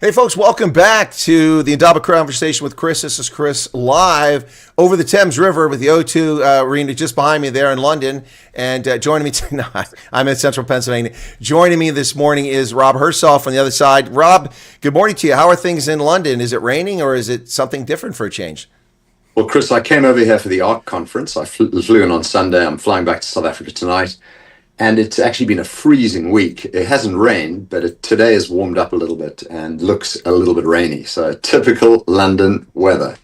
Hey folks, welcome back to the Indaba Conversation with Chris. This is Chris live over the Thames River with the O2 Arena just behind me there in London. And joining me tonight, I'm in central Pennsylvania. Joining me this morning is Rob Hersov on the other side. Rob, good morning to you. How are things in London? Is it raining or is it something different for a change? Well, Chris, I came over here for the ARC conference. I flew in on Sunday. I'm flying back to South Africa tonight. And it's actually been a freezing week. It hasn't rained, but today has warmed up a little bit and looks a little bit rainy. So typical London weather.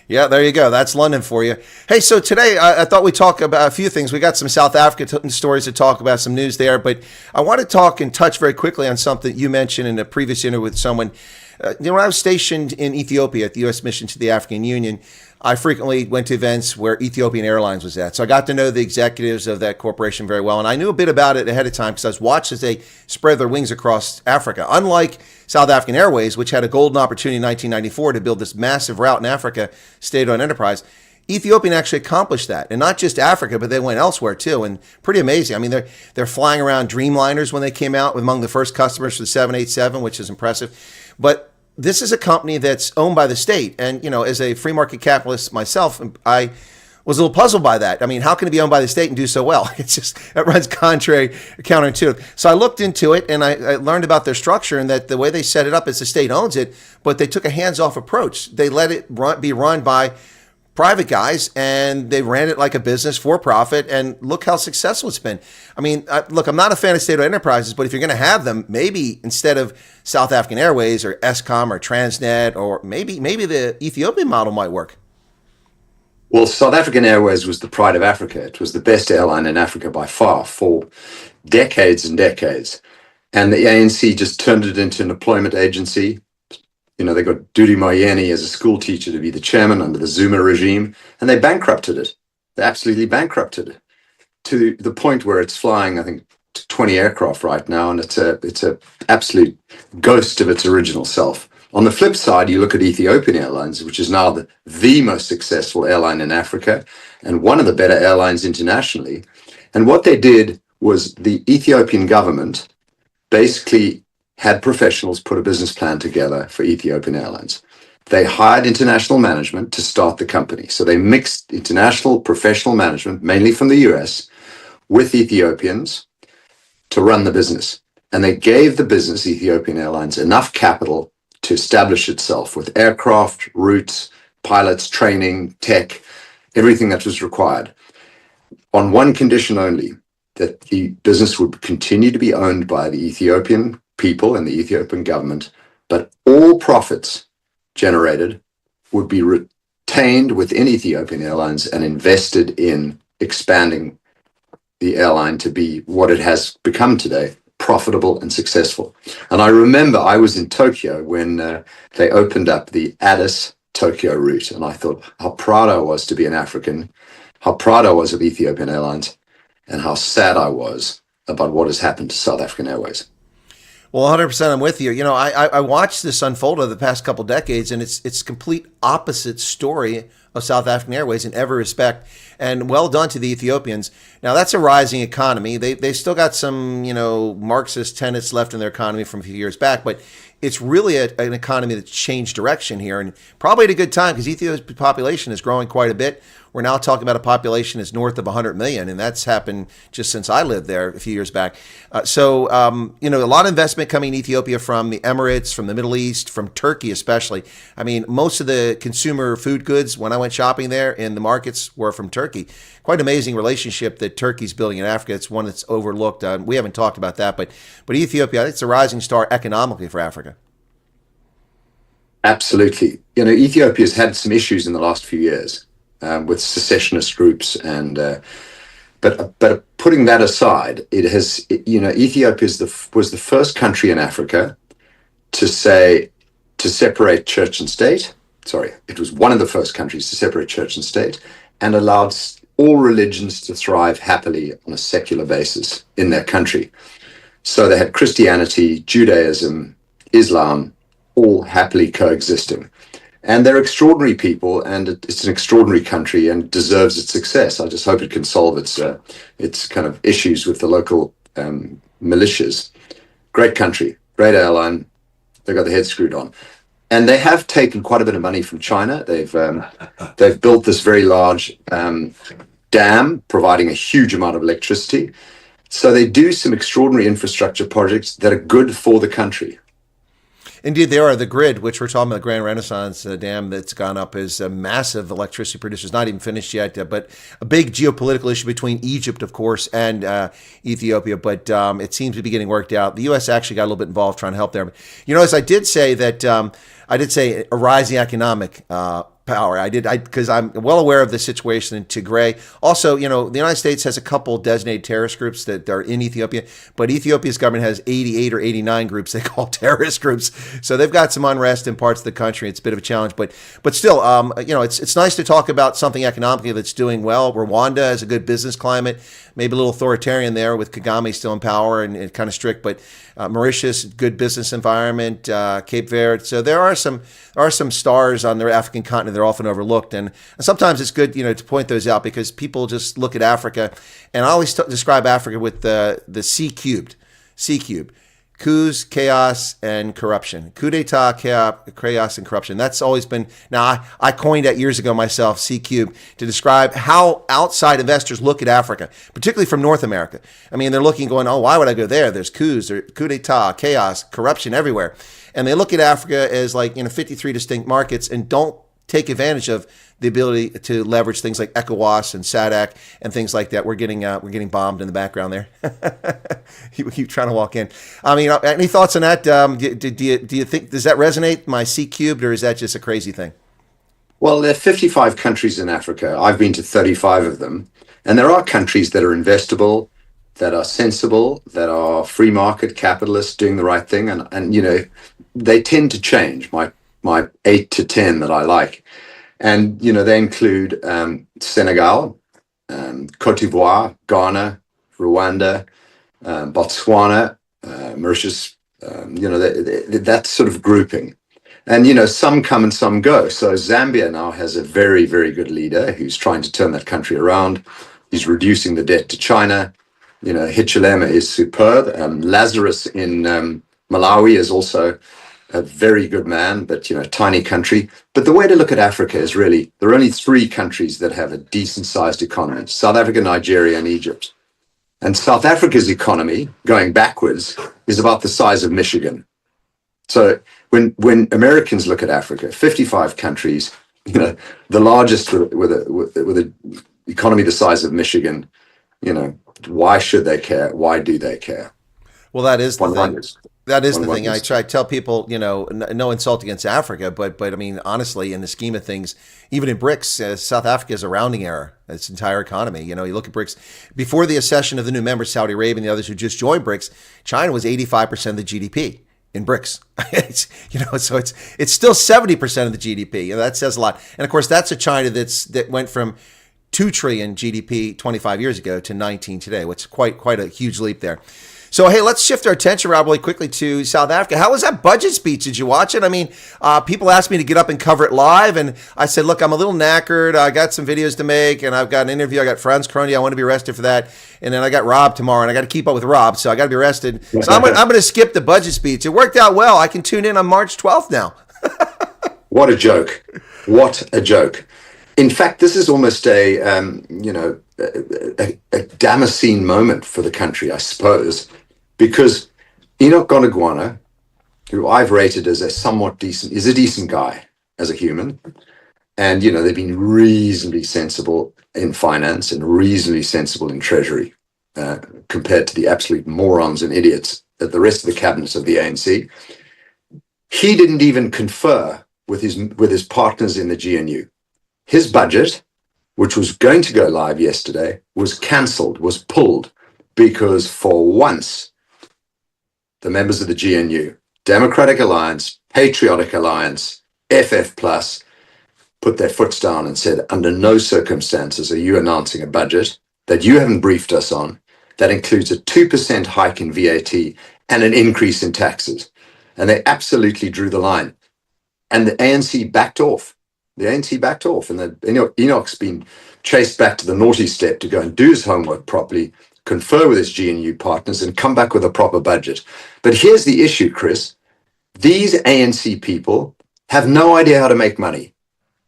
Yeah, there you go. That's London for you. Hey, so today I thought we'd talk about a few things. We got some South Africa stories to talk about, some news there, but I want to talk and touch very quickly on something you mentioned in a previous interview with someone. When I was stationed in Ethiopia at the U.S. Mission to the African Union, I frequently went to events where Ethiopian Airlines was at. So I got to know the executives of that corporation very well. And I knew a bit about it ahead of time because I was watched as they spread their wings across Africa. Unlike South African Airways, which had a golden opportunity in 1994 to build this massive route in Africa, state-owned enterprise, Ethiopian actually accomplished that. And not just Africa, but they went elsewhere too. And pretty amazing. I mean, they're flying around Dreamliners when they came out, among the first customers for the 787, which is impressive. But this is a company that's owned by the state. And, you know, as a free market capitalist myself, I was a little puzzled by that. I mean, how can it be owned by the state and do so well? It's just, it runs counterintuitive. So I looked into it and I learned about their structure and that the way they set it up is the state owns it, but they took a hands-off approach. They let it be run by private guys, and they ran it like a business for profit, and look how successful it's been. I mean, look, I'm not a fan of state-owned enterprises, but if you're going to have them, maybe instead of South African Airways or Eskom or Transnet, or maybe the Ethiopian model might work. Well, South African Airways was the pride of Africa. It was the best airline in Africa by far for decades and decades. And the ANC just turned it into an employment agency. You know, they got Dudi Moyeni as a school teacher to be the chairman under the Zuma regime, and they bankrupted it. They absolutely bankrupted it to the point where it's flying, I think, 20 aircraft right now, and it's a absolute ghost of its original self. On the flip side, you look at Ethiopian Airlines, which is now the most successful airline in Africa and one of the better airlines internationally. And what they did was the Ethiopian government basically had professionals put a business plan together for Ethiopian Airlines. They hired international management to start the company. So they mixed international professional management, mainly from the US, with Ethiopians to run the business. And they gave the business, Ethiopian Airlines, enough capital to establish itself with aircraft, routes, pilots, training, tech, everything that was required, on one condition only, that the business would continue to be owned by the Ethiopian people and the Ethiopian government, but all profits generated would be retained within Ethiopian Airlines and invested in expanding the airline to be what it has become today, profitable and successful. And I remember I was in Tokyo when they opened up the Addis Tokyo route, and I thought how proud I was to be an African, how proud I was of Ethiopian Airlines, and how sad I was about what has happened to South African Airways. Well, 100% I'm with you. You know, I watched this unfold over the past couple decades, and it's complete opposite story of South African Airways in every respect. And well done to the Ethiopians. Now, that's a rising economy. They still got some, you know, Marxist tenets left in their economy from a few years back, but it's really an economy that's changed direction here, and probably at a good time because Ethiopia's population is growing quite a bit. We're now talking about a population that's north of 100 million, and that's happened just since I lived there a few years back. So, you know, a lot of investment coming in Ethiopia from the Emirates, from the Middle East, from Turkey especially. I mean, most of the consumer food goods, when I went shopping there in the markets, were from Turkey. Quite an amazing relationship that Turkey's building in Africa. It's one that's overlooked. We haven't talked about that, but Ethiopia, it's a rising star economically for Africa. Absolutely. You know, Ethiopia's had some issues in the last few years. With secessionist groups, and but putting that aside, it has, you know, Ethiopia was the first country in Africa to separate church and state. Sorry, it was one of the first countries to separate church and state, and allowed all religions to thrive happily on a secular basis in their country. So they had Christianity, Judaism, Islam, all happily coexisting. And they're extraordinary people, and it's an extraordinary country and deserves its success. I just hope it can solve its kind of issues with the local militias. Great country, great airline, They've got the head screwed on. And they have taken quite a bit of money from China. They've built this very large dam, providing a huge amount of electricity. So they do some extraordinary infrastructure projects that are good for the country. Indeed, they are. The grid, which we're talking about, the Grand Renaissance Dam that's gone up, is a massive electricity producer. It's not even finished yet, but a big geopolitical issue between Egypt, of course, and Ethiopia. But it seems to be getting worked out. The U.S. actually got a little bit involved trying to help there. But, as I did say that, I did say a rising economic power. Because I'm well aware of the situation in Tigray. Also, the United States has a couple designated terrorist groups that are in Ethiopia, but Ethiopia's government has 88 or 89 groups they call terrorist groups. So they've got some unrest in parts of the country. It's a bit of a challenge, but still, it's nice to talk about something economically that's doing well. Rwanda has a good business climate, maybe a little authoritarian there with Kagame still in power and kind of strict, but Mauritius, good business environment, Cape Verde. So there are some stars on the African continent that are often overlooked, and sometimes it's good, to point those out because people just look at Africa, and I always describe Africa with the C cubed, coups, chaos, and corruption. Coup d'etat, chaos, and corruption. That's always been, now I coined that years ago myself, C cubed, to describe how outside investors look at Africa, particularly from North America. I mean, they're looking going, oh, why would I go there? There's coups, or coup d'etat, chaos, corruption everywhere. And they look at Africa as 53 distinct markets and don't take advantage of the ability to leverage things like ECOWAS and SADC and things like that. We're getting bombed in the background there. You keep trying to walk in. I mean, any thoughts on that? Do you think, does that resonate, my C cubed, or is that just a crazy thing? Well, there are 55 countries in Africa. I've been to 35 of them. And there are countries that are investable, that are sensible, that are free market capitalists doing the right thing. And they tend to change. My 8 to 10 that I like. And, they include Senegal, Cote d'Ivoire, Ghana, Rwanda, Botswana, Mauritius, that sort of grouping. And, some come and some go. So Zambia now has a very, very good leader who's trying to turn that country around. He's reducing the debt to China. Hichilema is superb. Lazarus in Malawi is also a very good man, but tiny country. But the way to look at Africa is really, there are only 3 countries that have a decent sized economy: South Africa, Nigeria, and Egypt. And South Africa's economy, going backwards, is about the size of Michigan. So when Americans look at Africa, 55 countries, the largest with a economy the size of Michigan, why should they care? Why do they care? Well, that is the thing. That is the thing. I try to tell people, no insult against Africa, but I mean, honestly, in the scheme of things, even in BRICS, South Africa is a rounding error. Its entire economy. You look at BRICS before the accession of the new members, Saudi Arabia and the others who just joined BRICS. China was 85% of the GDP in BRICS. So it's still 70% of the GDP. That says a lot. And of course, that's a China that went from 2 trillion GDP 25 years ago to 19 today, which is quite a huge leap there. So, hey, let's shift our attention, Rob, really quickly to South Africa. How was that budget speech? Did you watch it? I mean, people asked me to get up and cover it live, and I said, look, I'm a little knackered. I got some videos to make, and I've got an interview. I got Franz Crony. I want to be arrested for that. And then I got Rob tomorrow, and I got to keep up with Rob, so I got to be arrested. So I'm going to skip the budget speech. It worked out well. I can tune in on March 12th now. What a joke. What a joke. In fact, this is almost a Damascene moment for the country, I suppose, because Enoch Godongwana, who I've rated as is a decent guy as a human. And, they've been reasonably sensible in finance and reasonably sensible in treasury compared to the absolute morons and idiots at the rest of the cabinets of the ANC. He didn't even confer with his partners in the GNU. His budget, which was going to go live yesterday, was cancelled, was pulled, because for once, the members of the GNU, Democratic Alliance, Patriotic Alliance, FF+, put their foots down and said, under no circumstances are you announcing a budget that you haven't briefed us on that includes a 2% hike in VAT and an increase in taxes. And they absolutely drew the line. And the ANC backed off. And Enoch's been chased back to the naughty step to go and do his homework properly, confer with his GNU partners, and come back with a proper budget. But here's the issue, Chris. These ANC people have no idea how to make money.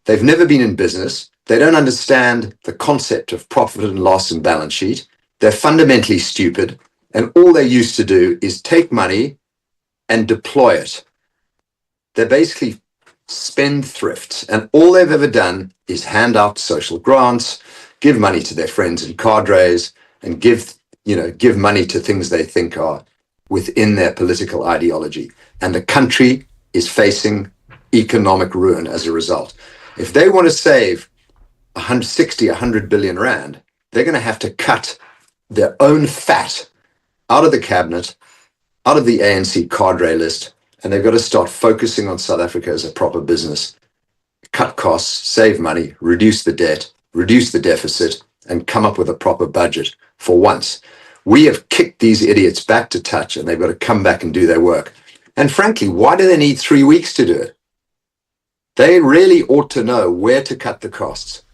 They've never been in business. They don't understand the concept of profit and loss and balance sheet. They're fundamentally stupid. And all they used to do is take money and deploy it. They're basically spendthrifts. And all they've ever done is hand out social grants, give money to their friends and cadres, and give money to things they think are within their political ideology. And the country is facing economic ruin as a result. If they want to save 100 billion rand, they're going to have to cut their own fat out of the cabinet, out of the ANC cadre list, and they've got to start focusing on South Africa as a proper business, cut costs, save money, reduce the debt, reduce the deficit, and come up with a proper budget for once. We have kicked these idiots back to touch, and they've got to come back and do their work. And frankly, why do they need 3 weeks to do it? They really ought to know where to cut the costs.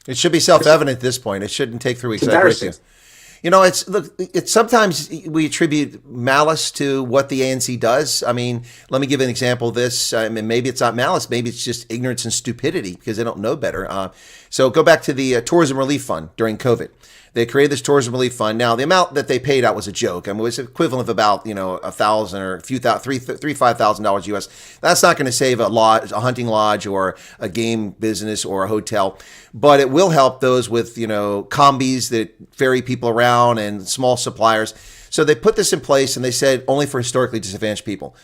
It should be self-evident at this point. It shouldn't take 3 weeks. It's embarrassing. It's sometimes we attribute malice to what the ANC does. I mean, let me give an example of this. I mean, maybe it's not malice. Maybe it's just ignorance and stupidity because they don't know better. So go back to the Tourism Relief Fund during COVID. They created this tourism relief fund. Now, the amount that they paid out was a joke. I mean, it was equivalent of about, $1,000 or $5,000 US. That's not going to save a hunting lodge or a game business or a hotel, but it will help those with, combis that ferry people around and small suppliers. So they put this in place and they said only for historically disadvantaged people.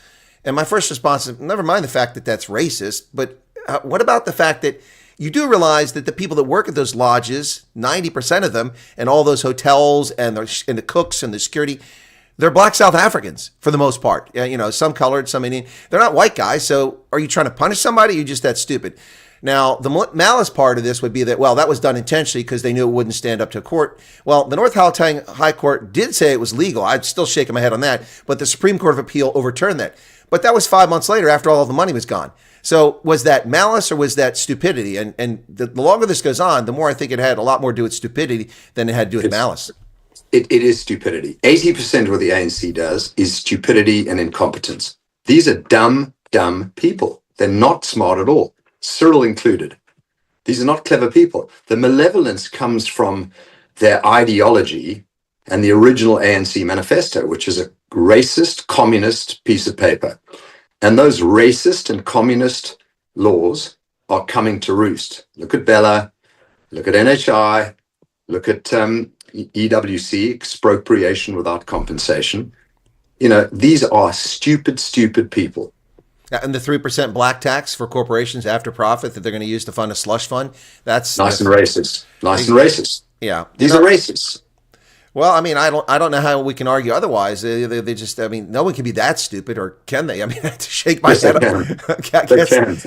And my first response is, never mind the fact that that's racist, but what about the fact that you do realize that the people that work at those lodges, 90% of them, and all those hotels and the cooks and the security, they're Black South Africans for the most part. Some colored, some Indian. They're not white guys. So are you trying to punish somebody? Or are you just that stupid? Now, the malice part of this would be that, well, that was done intentionally because they knew it wouldn't stand up to court. Well, the North Gauteng High Court did say it was legal. I'd still shaking my head on that. But the Supreme Court of Appeal overturned that. But that was 5 months later after all of the money was gone. So was that malice or was that stupidity? And the longer this goes on, the more I think it had a lot more to do with stupidity than it had to do with malice. It is stupidity. 80% of what the ANC does is stupidity and incompetence. These are dumb people. They're not smart at all, Cyril included. These are not clever people. The malevolence comes from their ideology and the original ANC manifesto, which is a racist, communist piece of paper. And those racist and communist laws are coming to roost. Look at Bella, look at NHI, look at EWC, expropriation without compensation. These are stupid people. And the 3% black tax for corporations after profit that they're going to use to fund a slush fund, that's nice and racist. Racist. Yeah. These are racists. Well, I mean, I don't know how we can argue otherwise. They just, I mean, no one can be that stupid, or can they? I mean, I have to shake my head. They can.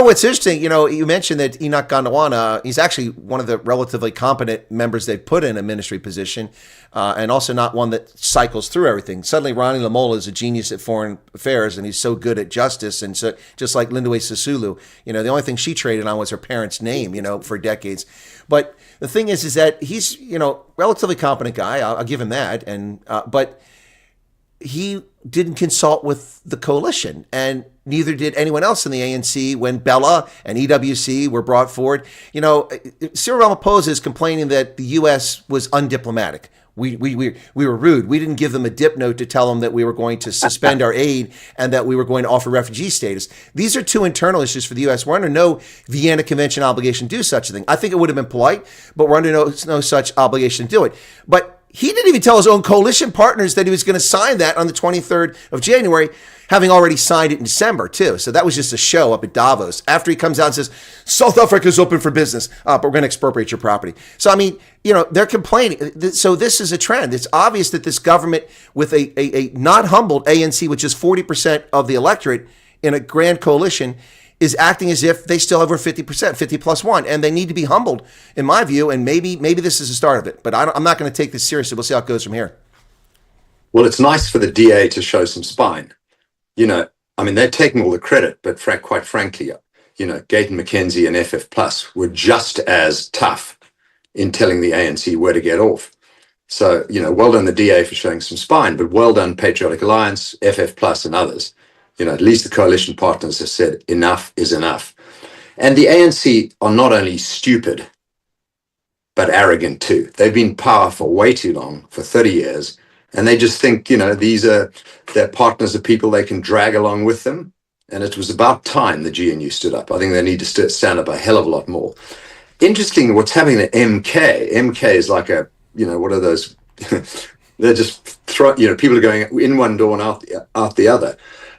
What's interesting, you mentioned that Enoch Gondwana, he's actually one of the relatively competent members they've put in a ministry position, and also not one that cycles through everything. Suddenly, Ronnie Lamola is a genius at foreign affairs, and he's so good at justice. And so, just like Lindiwe Sisulu, the only thing she traded on was her parents' name, for decades. But the thing is that he's, relatively competent guy. I'll give him that. And but he didn't consult with the coalition, and neither did anyone else in the ANC when Bella and EWC were brought forward. Cyril Ramaphosa is complaining that the U.S. was undiplomatic. We were rude. We didn't give them a dip note to tell them that we were going to suspend our aid and that we were going to offer refugee status. These are two internal issues for the U.S. We're under no Vienna Convention obligation to do such a thing. I think it would have been polite, but we're under no such obligation to do it. But he didn't even tell his own coalition partners that he was going to sign that on the 23rd of January, having already signed it in December, too. So that was just a show up at Davos. After he comes out and says, South Africa is open for business, but we're going to expropriate your property. So, I mean, they're complaining. So this is a trend. It's obvious that this government with a not humbled ANC, which is 40% of the electorate in a grand coalition, is acting as if they still have over 50%, 50 plus one, and they need to be humbled, in my view, and maybe this is the start of it. But I'm not going to take this seriously. We'll see how it goes from here. Well, it's nice for the DA to show some spine. They're taking all the credit, but quite frankly, Gayton McKenzie and FF Plus were just as tough in telling the ANC where to get off. So, well done the DA for showing some spine, but well done Patriotic Alliance, FF Plus and others. At least the coalition partners have said enough is enough. And the ANC are not only stupid, but arrogant too. They've been powerful way too long, for 30 years. And they just think, their partners are people they can drag along with them. And it was about time the GNU stood up. I think they need to stand up a hell of a lot more. Interesting what's happening at MK. MK is like what are those? They're just people are going in one door and out the other.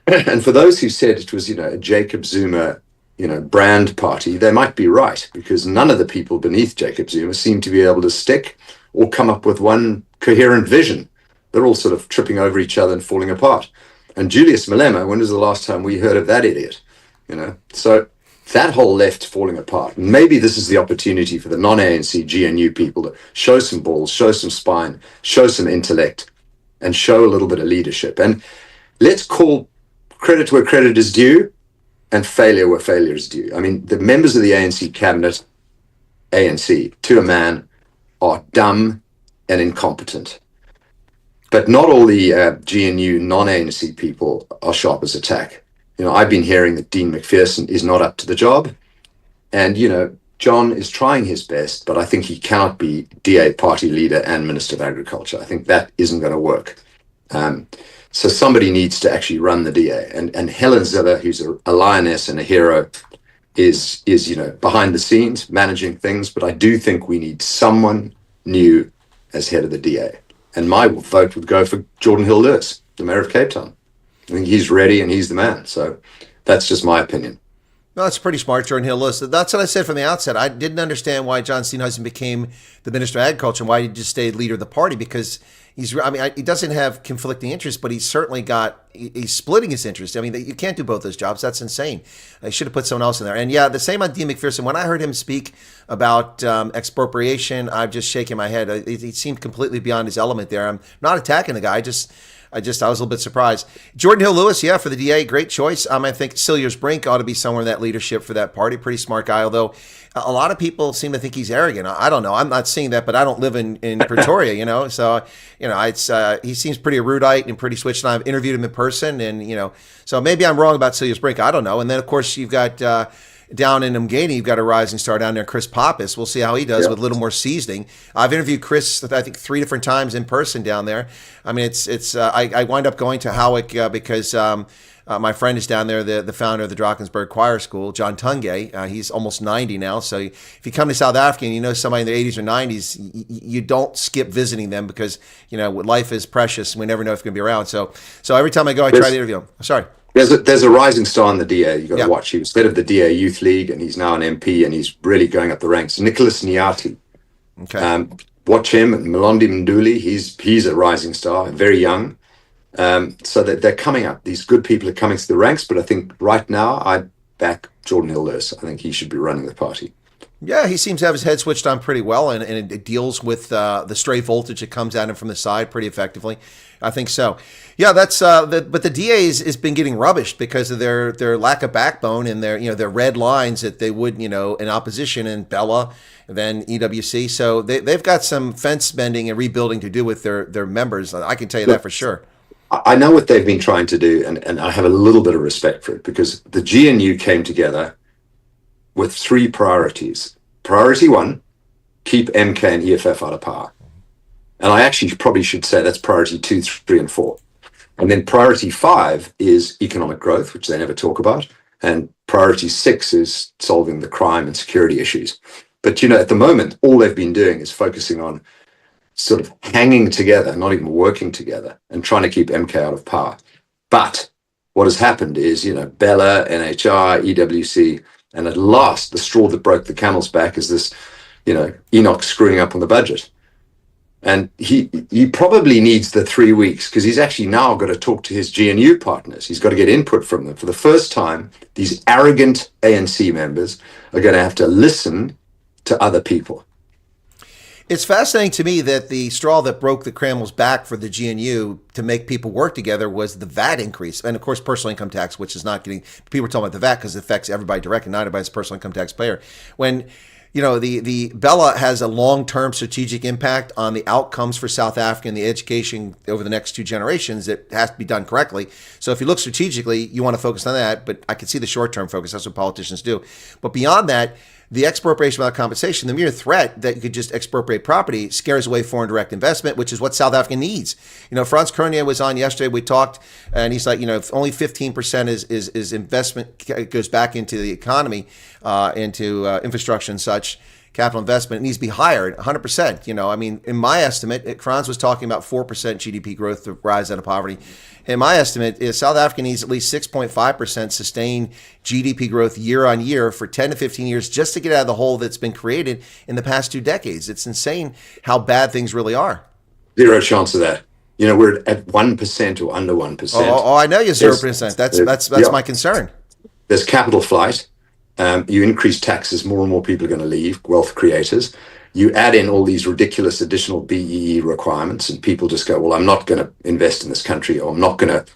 And for those who said it was, a Jacob Zuma, brand party, they might be right, because none of the people beneath Jacob Zuma seem to be able to stick or come up with one coherent vision. They're all sort of tripping over each other and falling apart. And Julius Malema, when was the last time we heard of that idiot? So that whole left falling apart. And maybe this is the opportunity for the non-ANC GNU people to show some balls, show some spine, show some intellect, and show a little bit of leadership. And let's call credit where credit is due and failure where failure is due. I mean, the members of the ANC cabinet, ANC, to a man, are dumb and incompetent. But not all the GNU non-ANC people are sharp as a tack. I've been hearing that Dean McPherson is not up to the job. And, John is trying his best, but I think he cannot be DA party leader and Minister of Agriculture. I think that isn't going to work. So somebody needs to actually run the DA. And Helen Ziller, who's a lioness and a hero, is behind the scenes managing things. But I do think we need someone new as head of the DA. And my vote would go for Jordan Hill-Lewis, the mayor of Cape Town. I think he's ready and he's the man. So that's just my opinion. No, that's pretty smart, Jordan Hill-Lewis. That's what I said from the outset. I didn't understand why John Steenhuisen became the Minister of Agriculture and why he just stayed leader of the party, because he doesn't have conflicting interests, but he's certainly he's splitting his interest. I mean, you can't do both those jobs. That's insane. They should have put someone else in there. And yeah, the same on Dean McPherson. When I heard him speak about expropriation, I'm just shaking my head. He seemed completely beyond his element there. I'm not attacking the guy. I was a little bit surprised. Jordan Hill-Lewis, yeah, for the DA, great choice. I think Cilliers Brink ought to be somewhere in that leadership for that party. Pretty smart guy, although a lot of people seem to think he's arrogant. I don't know. I'm not seeing that, but I don't live in Pretoria, So, he seems pretty erudite and pretty switched on. I've interviewed him in person, and, so maybe I'm wrong about Cilliers Brink. I don't know. And then, of course, you've got down in Umgeni, you've got a rising star down there, Chris Pappas. We'll see how he does with a little more seasoning. I've interviewed Chris, I think, 3 different times in person down there. I mean, I wind up going to Howick because my friend is down there, the founder of the Drakensberg Choir School, John Tungay. He's almost 90 now. So if you come to South Africa and you know somebody in their 80s or 90s, you don't skip visiting them because, life is precious. We never know if it's going to be around. So every time I go, I try to interview him. Sorry. There's a rising star in the DA you've got to watch. He was head of the DA Youth League, and he's now an MP, and he's really going up the ranks. Nicholas Nyati. Okay. Watch him. Mlondi Mnduli, he's a rising star, very young. So that they're coming up. These good people are coming to the ranks, but I think right now I'd back Jordan Hill-Lewis. I think he should be running the party. Yeah, he seems to have his head switched on pretty well, and it deals with the stray voltage that comes at him from the side pretty effectively. I think so. Yeah, that's but the DA has been getting rubbished because of their lack of backbone and their red lines that they would in opposition in Bella, and then EWC. So they've got some fence bending and rebuilding to do with their members. I can tell you that for sure. I know what they've been trying to do, and I have a little bit of respect for it, because the GNU came together with 3 priorities. Priority 1, keep MK and EFF out of power. And I actually probably should say that's priority 2, 3, and 4. And then priority 5 is economic growth, which they never talk about. And priority 6 is solving the crime and security issues. But, at the moment, all they've been doing is focusing on sort of hanging together, not even working together, and trying to keep MK out of power. But what has happened is, Bella, NHR, EWC, and at last, the straw that broke the camel's back is this, Enoch screwing up on the budget. And he probably needs the 3 weeks, because he's actually now got to talk to his GNU partners. He's got to get input from them. For the first time, these arrogant ANC members are going to have to listen to other people. It's fascinating to me that the straw that broke the camel's back for the GNU to make people work together was the VAT increase. And of course, personal income tax, which is not getting, people are talking about the VAT because it affects everybody directly, not everybody's a personal income tax payer. When the Bella has a long-term strategic impact on the outcomes for South Africa and the education over the next 2 generations. That has to be done correctly. So if you look strategically, you want to focus on that, but I can see the short-term focus. That's what politicians do. But beyond that, the expropriation without compensation, the mere threat that you could just expropriate property scares away foreign direct investment, which is what South Africa needs. Franz Kronia was on yesterday. We talked, and he's like, if only 15% is investment goes back into the economy, into infrastructure and such, capital investment, it needs to be higher, 100%. In my estimate, Franz was talking about 4% GDP growth to rise out of poverty. In my estimate, is South Africa needs at least 6.5% sustained GDP growth year on year for 10 to 15 years just to get out of the hole that's been created in the past 2 decades. It's insane how bad things really are. Zero chance of that. We're at 1% or under 1%. Oh, I know you're 0%. That's my concern. There's capital flight. You increase taxes, more and more people are going to leave, wealth creators. You add in all these ridiculous additional BEE requirements, and people just go, well, I'm not going to invest in this country, or I'm not going to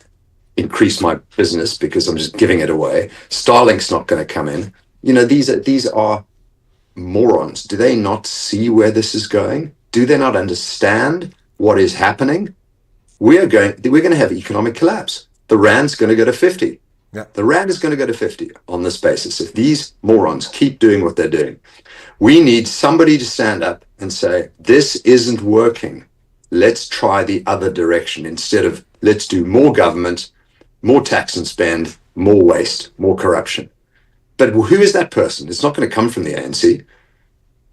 increase my business because I'm just giving it away. Starlink's not going to come in. These are morons. Do they not see where this is going? Do they not understand what is happening? We're going to have economic collapse. The rand's going to go to 50. Yeah. The rand is going to go to 50 on this basis. If these morons keep doing what they're doing, we need somebody to stand up and say, this isn't working. Let's try the other direction instead of let's do more government, more tax and spend, more waste, more corruption. But who is that person? It's not going to come from the ANC.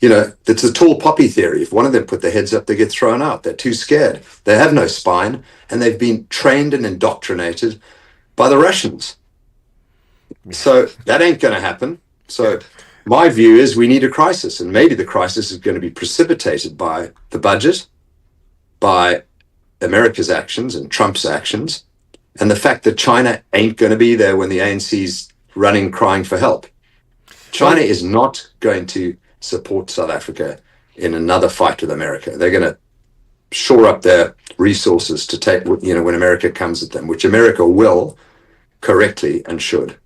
It's a tall poppy theory. If one of them put their heads up, they get thrown out. They're too scared. They have no spine, and they've been trained and indoctrinated by the Russians. So that ain't going to happen. So my view is we need a crisis, and maybe the crisis is going to be precipitated by the budget, by America's actions and Trump's actions, and the fact that China ain't going to be there when the ANC's running, crying for help. China is not going to support South Africa in another fight with America. They're going to shore up their resources to take, when America comes at them, which America will correctly and should.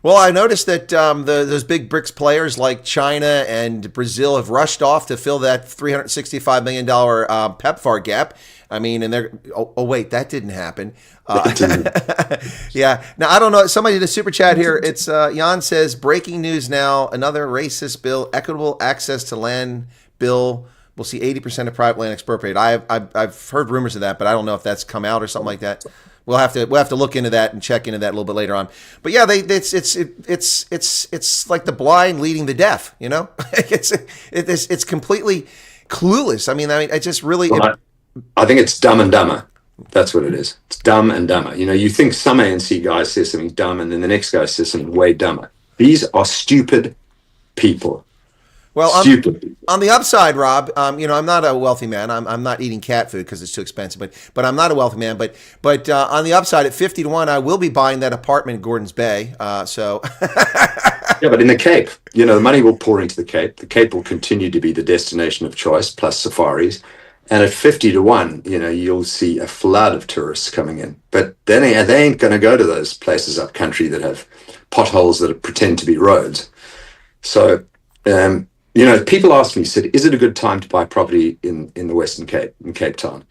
Well, I noticed that those big BRICS players like China and Brazil have rushed off to fill that $365 million PEPFAR gap. And they're, wait, that didn't happen. Yeah. Now, I don't know. Somebody did a super chat here. It's Jan says, breaking news now, another racist bill, equitable access to land bill. We'll see 80% of private land expropriated. I've heard rumors of that, but I don't know if that's come out or something like that. We'll have to look into that and check into that a little bit later on. But yeah, it's like the blind leading the deaf. It's completely clueless. I just really. Well, I think it's dumb and dumber. That's what it is. It's dumb and dumber. You think some ANC guy says something dumb, and then the next guy says something way dumber. These are stupid people. Well, on the upside, Rob, I'm not a wealthy man. I'm not eating cat food because it's too expensive. But I'm not a wealthy man. But on the upside, at 50 to 1, I will be buying that apartment in Gordon's Bay. So. Yeah, but in the Cape, the money will pour into the Cape. The Cape will continue to be the destination of choice, plus safaris. And at 50 to 1, you'll see a flood of tourists coming in. But then they ain't going to go to those places up country that have potholes that pretend to be roads. So. People ask me, said, is it a good time to buy property in the Western Cape, in Cape Town?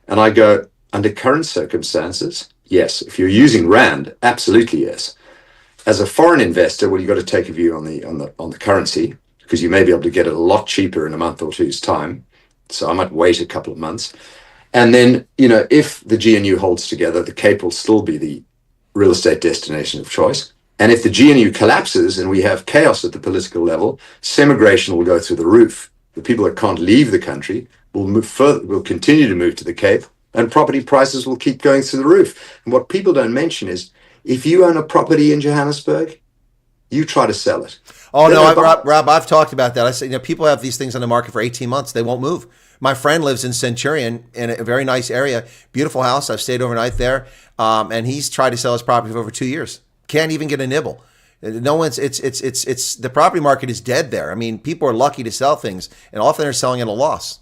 And I go, under current circumstances, yes. If you're using rand, absolutely yes. As a foreign investor, well, you've got to take a view on the currency, because you may be able to get it a lot cheaper in a month or two's time. So I might wait a couple of months. And then, if the GNU holds together, the Cape will still be the real estate destination of choice. And if the GNU collapses and we have chaos at the political level, semigration will go through the roof. The people that can't leave the country will move further, will continue to move to the Cape, and property prices will keep going through the roof. And what people don't mention is, if you own a property in Johannesburg, you try to sell it. Oh, no, Rob, I've talked about that. I said, people have these things on the market for 18 months. They won't move. My friend lives in Centurion in a very nice area, beautiful house. I've stayed overnight there. And he's tried to sell his property for over 2 years. Can't even get a nibble. No one's. It's the property market is dead there. People are lucky to sell things, and often they're selling at a loss.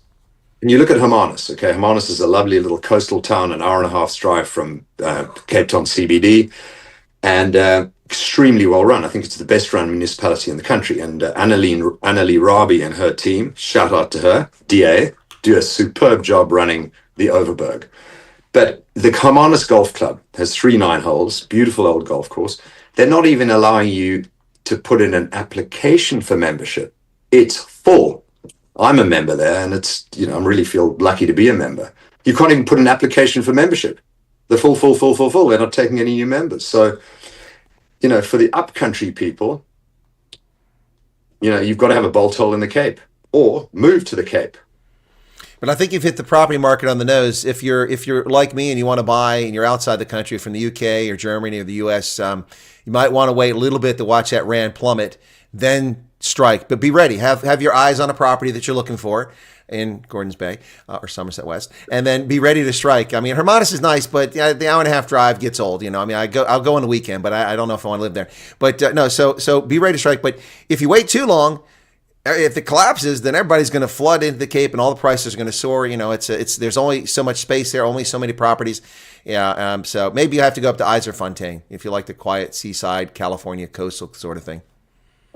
And you look at Hermanus. Okay, Hermanus is a lovely little coastal town, an hour and a half's drive from Cape Town CBD, and extremely well run. I think it's the best run municipality in the country. And Annalie Rabi and her team, shout out to her, DA, do a superb job running the Overberg. But the Hermanus Golf Club has 3 9-holes, beautiful old golf course. They're not even allowing you to put in an application for membership. It's full. I'm a member there, and it's, I really feel lucky to be a member. You can't even put an application for membership. They're full. They're not taking any new members. So, for the upcountry people, you've got to have a bolt hole in the Cape or move to the Cape. But I think you've hit the property market on the nose. If you're like me and you want to buy and you're outside the country from the UK or Germany or the US, you might want to wait a little bit to watch that rand plummet, then strike. But be ready. Have your eyes on a property that you're looking for in Gordons Bay or Somerset West, and then be ready to strike. I mean, Hermanus is nice, but the hour and a half drive gets old. I'll go on the weekend, but I don't know if I want to live there. But no, so be ready to strike. But if you wait too long, if it collapses, then everybody's going to flood into the Cape, and all the prices are going to soar. There's only so much space there, only so many properties. Yeah, so maybe you have to go up to Yzerfontein if you like the quiet seaside California coastal sort of thing.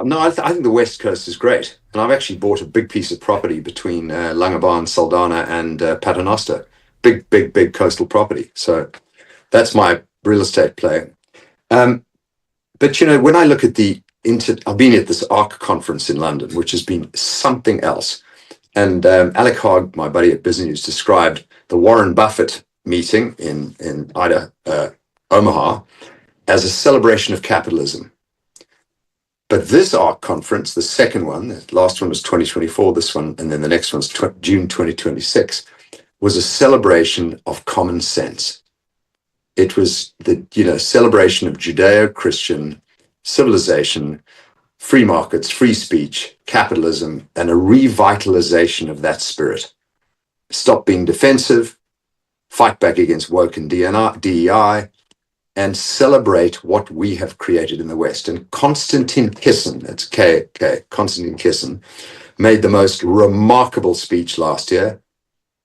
No, I think the West Coast is great, and I've actually bought a big piece of property between Langebaan, Saldanha, and Paternoster. Big coastal property. So that's my real estate play. But when I look at I've been at this ARC conference in London, which has been something else. And Alec Hogg, my buddy at Business News, described the Warren Buffett meeting in Omaha as a celebration of capitalism. But this ARC conference, the second one, the last one was 2024, this one, and then the next one's June 2026, was a celebration of common sense. It was the celebration of Judeo-Christian civilization, free markets, free speech, capitalism, and a revitalization of that spirit. Stop being defensive, fight back against woke and DEI, and celebrate what we have created in the West. And Konstantin Kisin, that's Konstantin Kisin, made the most remarkable speech last year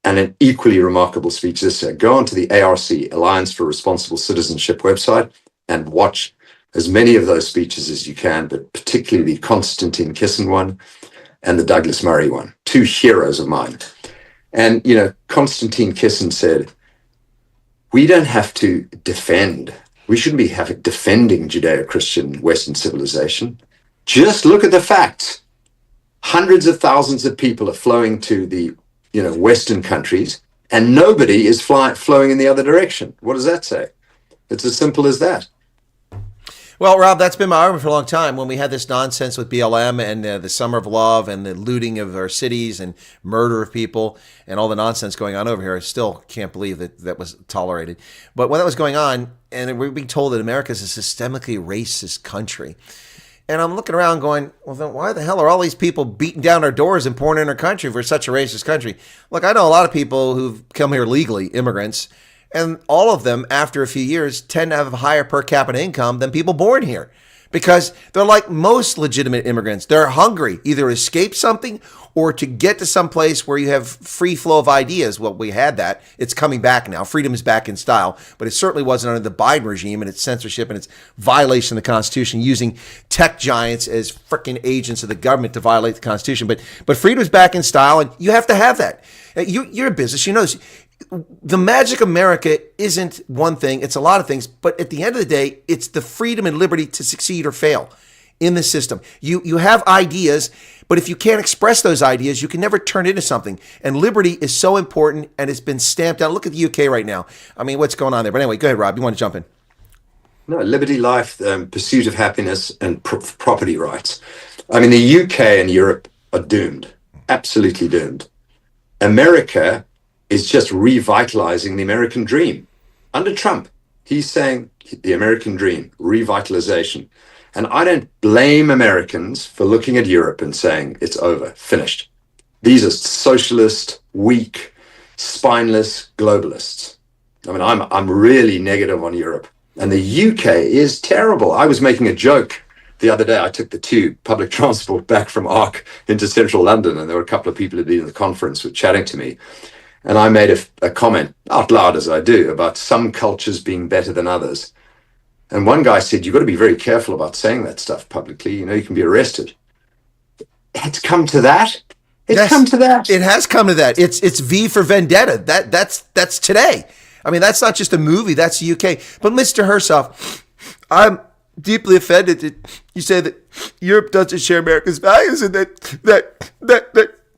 and an equally remarkable speech this year. Go onto the ARC, Alliance for Responsible Citizenship website, and watch as many of those speeches as you can, but particularly the Konstantin Kisin one and the Douglas Murray one, 2 heroes of mine. And, Konstantin Kisin said, we don't have to defend. We shouldn't be defending Judeo-Christian Western civilization. Just look at the facts. Hundreds of thousands of people are flowing to the, Western countries, and nobody is flowing in the other direction. What does that say? It's as simple as that. Well, Rob, that's been my argument for a long time. When we had this nonsense with BLM and the Summer of Love and the looting of our cities and murder of people and all the nonsense going on over here, I still can't believe that was tolerated. But when that was going on, and we're being told that America is a systemically racist country, and I'm looking around going, well, then why the hell are all these people beating down our doors and pouring in our country if we're such a racist country? Look, I know a lot of people who've come here legally, immigrants, and all of them, after a few years, tend to have a higher per capita income than people born here because they're like most legitimate immigrants. They're hungry, either to escape something or to get to some place where you have free flow of ideas. Well, we had that. It's coming back now. Freedom is back in style, but it certainly wasn't under the Biden regime and its censorship and its violation of the Constitution, using tech giants as freaking agents of the government to violate the Constitution. But freedom is back in style, and you have to have that. You're a business. You know this. The magic of America isn't one thing, it's a lot of things, but at the end of the day, it's the freedom and liberty to succeed or fail in the system. You have ideas, but if you can't express those ideas, you can never turn it into something. And liberty is so important, and it's been stamped out. Look at the UK right now. I mean, what's going on there? But anyway, go ahead, Rob. You want to jump in? No, liberty, life, pursuit of happiness, and property rights. I mean, the UK and Europe are doomed, absolutely doomed. America is just revitalizing the American dream. Under Trump, he's saying the American dream, revitalization. And I don't blame Americans for looking at Europe and saying it's over, finished. These are socialist, weak, spineless globalists. I mean, I'm really negative on Europe. And the UK is terrible. I was making a joke the other day. I took the tube, public transport, back from ARC into central London, and there were a couple of people who'd been in the conference who were chatting to me. And I made a comment, out loud as I do, about some cultures being better than others. And one guy said, you've got to be very careful about saying that stuff publicly. You can be arrested. It's come to that. It's come to that. It has come to that. It's V for Vendetta. That's today. I mean, that's not just a movie. That's the UK. But Mr. Hersov, I'm deeply offended that you say that Europe doesn't share America's values, and that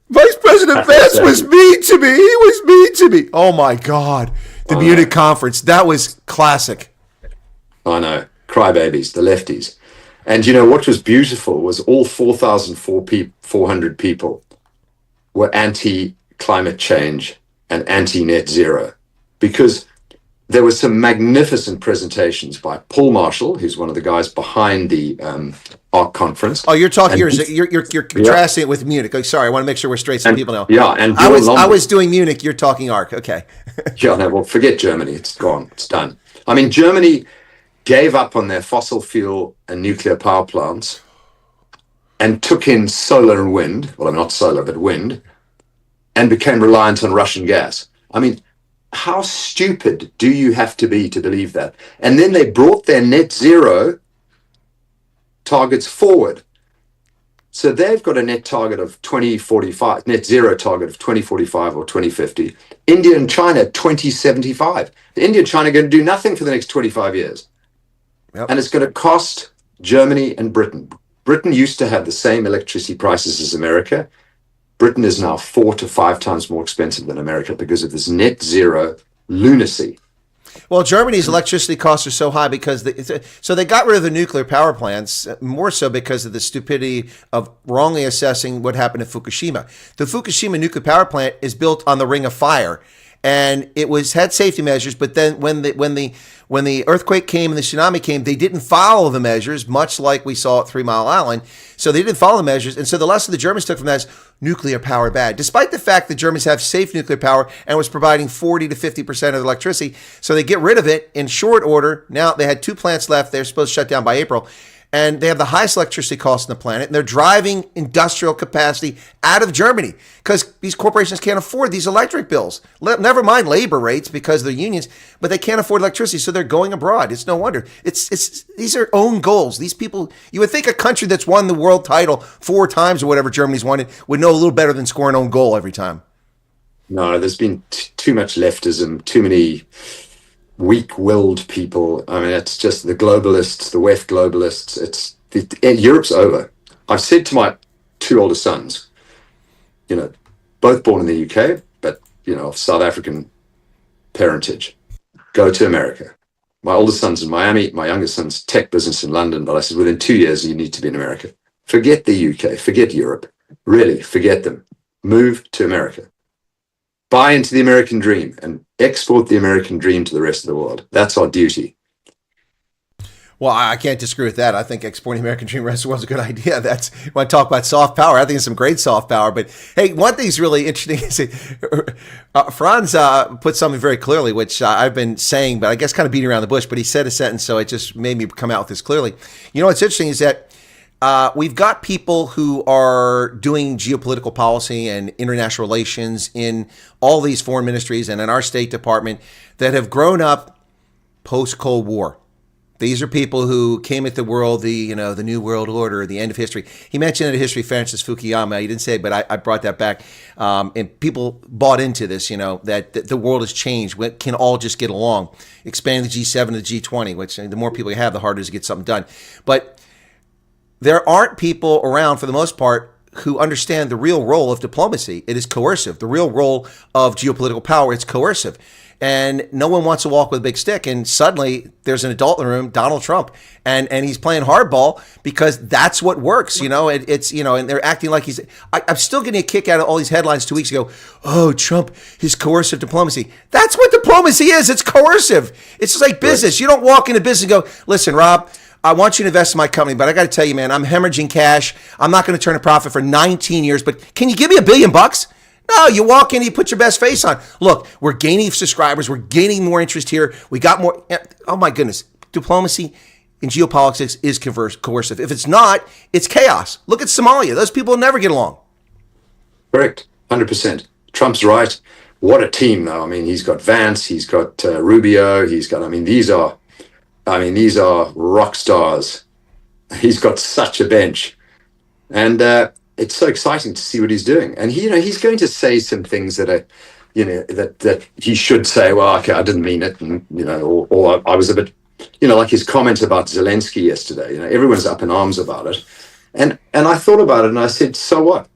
Vice President Vance was mean to me. He was mean to me. Oh my God. The Munich conference. That was classic. I know. Crybabies, the lefties. And what was beautiful was all 4,400 people were anti-climate change and anti-net zero, because there were some magnificent presentations by Paul Marshall, who's one of the guys behind the ARC conference. Oh, you're talking you're contrasting it with Munich. Oh, sorry, I want to make sure we're straight so people know. Yeah, and I was doing Munich. You're talking ARC. Okay. Yeah, no, well, forget Germany. It's gone. It's done. I mean, Germany gave up on their fossil fuel and nuclear power plants and took in solar and wind. Well, not solar, but wind, and became reliant on Russian gas. I mean, how stupid do you have to be to believe that? And then they brought their net zero targets forward. So they've got a net target of 2045, net zero target of 2045 or 2050. India and China, 2075. India and China are going to do nothing for the next 25 years. Yep. And it's going to cost Germany and Britain. Britain used to have the same electricity prices as America. Britain is now 4 to 5 times more expensive than America because of this net zero lunacy. Well, Germany's electricity costs are so high because they got rid of the nuclear power plants, more so because of the stupidity of wrongly assessing what happened at Fukushima. The Fukushima nuclear power plant is built on the Ring of Fire, and it had safety measures. But then when the earthquake came and the tsunami came, they didn't follow the measures, much like we saw at 3 Mile Island. So they didn't follow the measures, and so the lesson the Germans took from that is nuclear power bad. Despite the fact that Germans have safe nuclear power and was providing 40 to 50% of the electricity, so they get rid of it in short order. Now they had 2 plants left. They're supposed to shut down by April. And they have the highest electricity costs on the planet. And they're driving industrial capacity out of Germany because these corporations can't afford these electric bills. Never mind labor rates because they're unions, but they can't afford electricity. So they're going abroad. It's no wonder. These are own goals. These people, you would think a country that's won the world title 4 times or whatever Germany's won it would know a little better than scoring an own goal every time. No, there's been too much leftism, too many weak-willed people. I mean, it's just the globalists, the West globalists. Europe's over. I've said to my 2 older sons, both born in the UK, but of South African parentage, go to America. My oldest son's in Miami, my youngest son's tech business in London, but I said within 2 years you need to be in America. Forget the UK, forget Europe, really forget them. Move to America. Buy into the American dream and export the American dream to the rest of the world. That's our duty. Well, I can't disagree with that. I think exporting the American dream to the rest of the world is a good idea. That's when I talk about soft power. I think it's some great soft power. But hey, one thing's really interesting is Franz put something very clearly, which I've been saying, but I guess kind of beating around the bush. But he said a sentence, so it just made me come out with this clearly. What's interesting is that we've got people who are doing geopolitical policy and international relations in all these foreign ministries and in our State Department that have grown up post-Cold War. These are people who came at the world, the New World Order, the end of history. He mentioned in history Francis Fukuyama. He didn't say it, but I brought that back. And people bought into this, that the world has changed. We can all just get along. Expand the G7 to the G20, which the more people you have, the harder it is to get something done. But there aren't people around, for the most part, who understand the real role of diplomacy. It is coercive. The real role of geopolitical power, it's coercive. And no one wants to walk with a big stick. And suddenly there's an adult in the room, Donald Trump, and he's playing hardball because that's what works. And they're acting like I'm still getting a kick out of all these headlines 2 weeks ago. Oh, Trump, his coercive diplomacy. That's what diplomacy is. It's coercive. It's just like business. Right. You don't walk into business and go, listen, Rob, I want you to invest in my company, but I got to tell you, man, I'm hemorrhaging cash. I'm not going to turn a profit for 19 years, but can you give me $1 billion? No, you walk in, you put your best face on. Look, we're gaining subscribers. We're gaining more interest here. We got more. Oh, my goodness. Diplomacy in geopolitics is coercive. If it's not, it's chaos. Look at Somalia. Those people will never get along. Correct. 100%. Trump's right. What a team, though. I mean, he's got Vance. He's got Rubio. These are I mean, these are rock stars. He's got such a bench, and it's so exciting to see what he's doing. And he's going to say some things that are, that he should say. Well, okay, I didn't mean it, and or I was a bit, like his comment about Zelensky yesterday. Everyone's up in arms about it, and I thought about it, and I said, so what?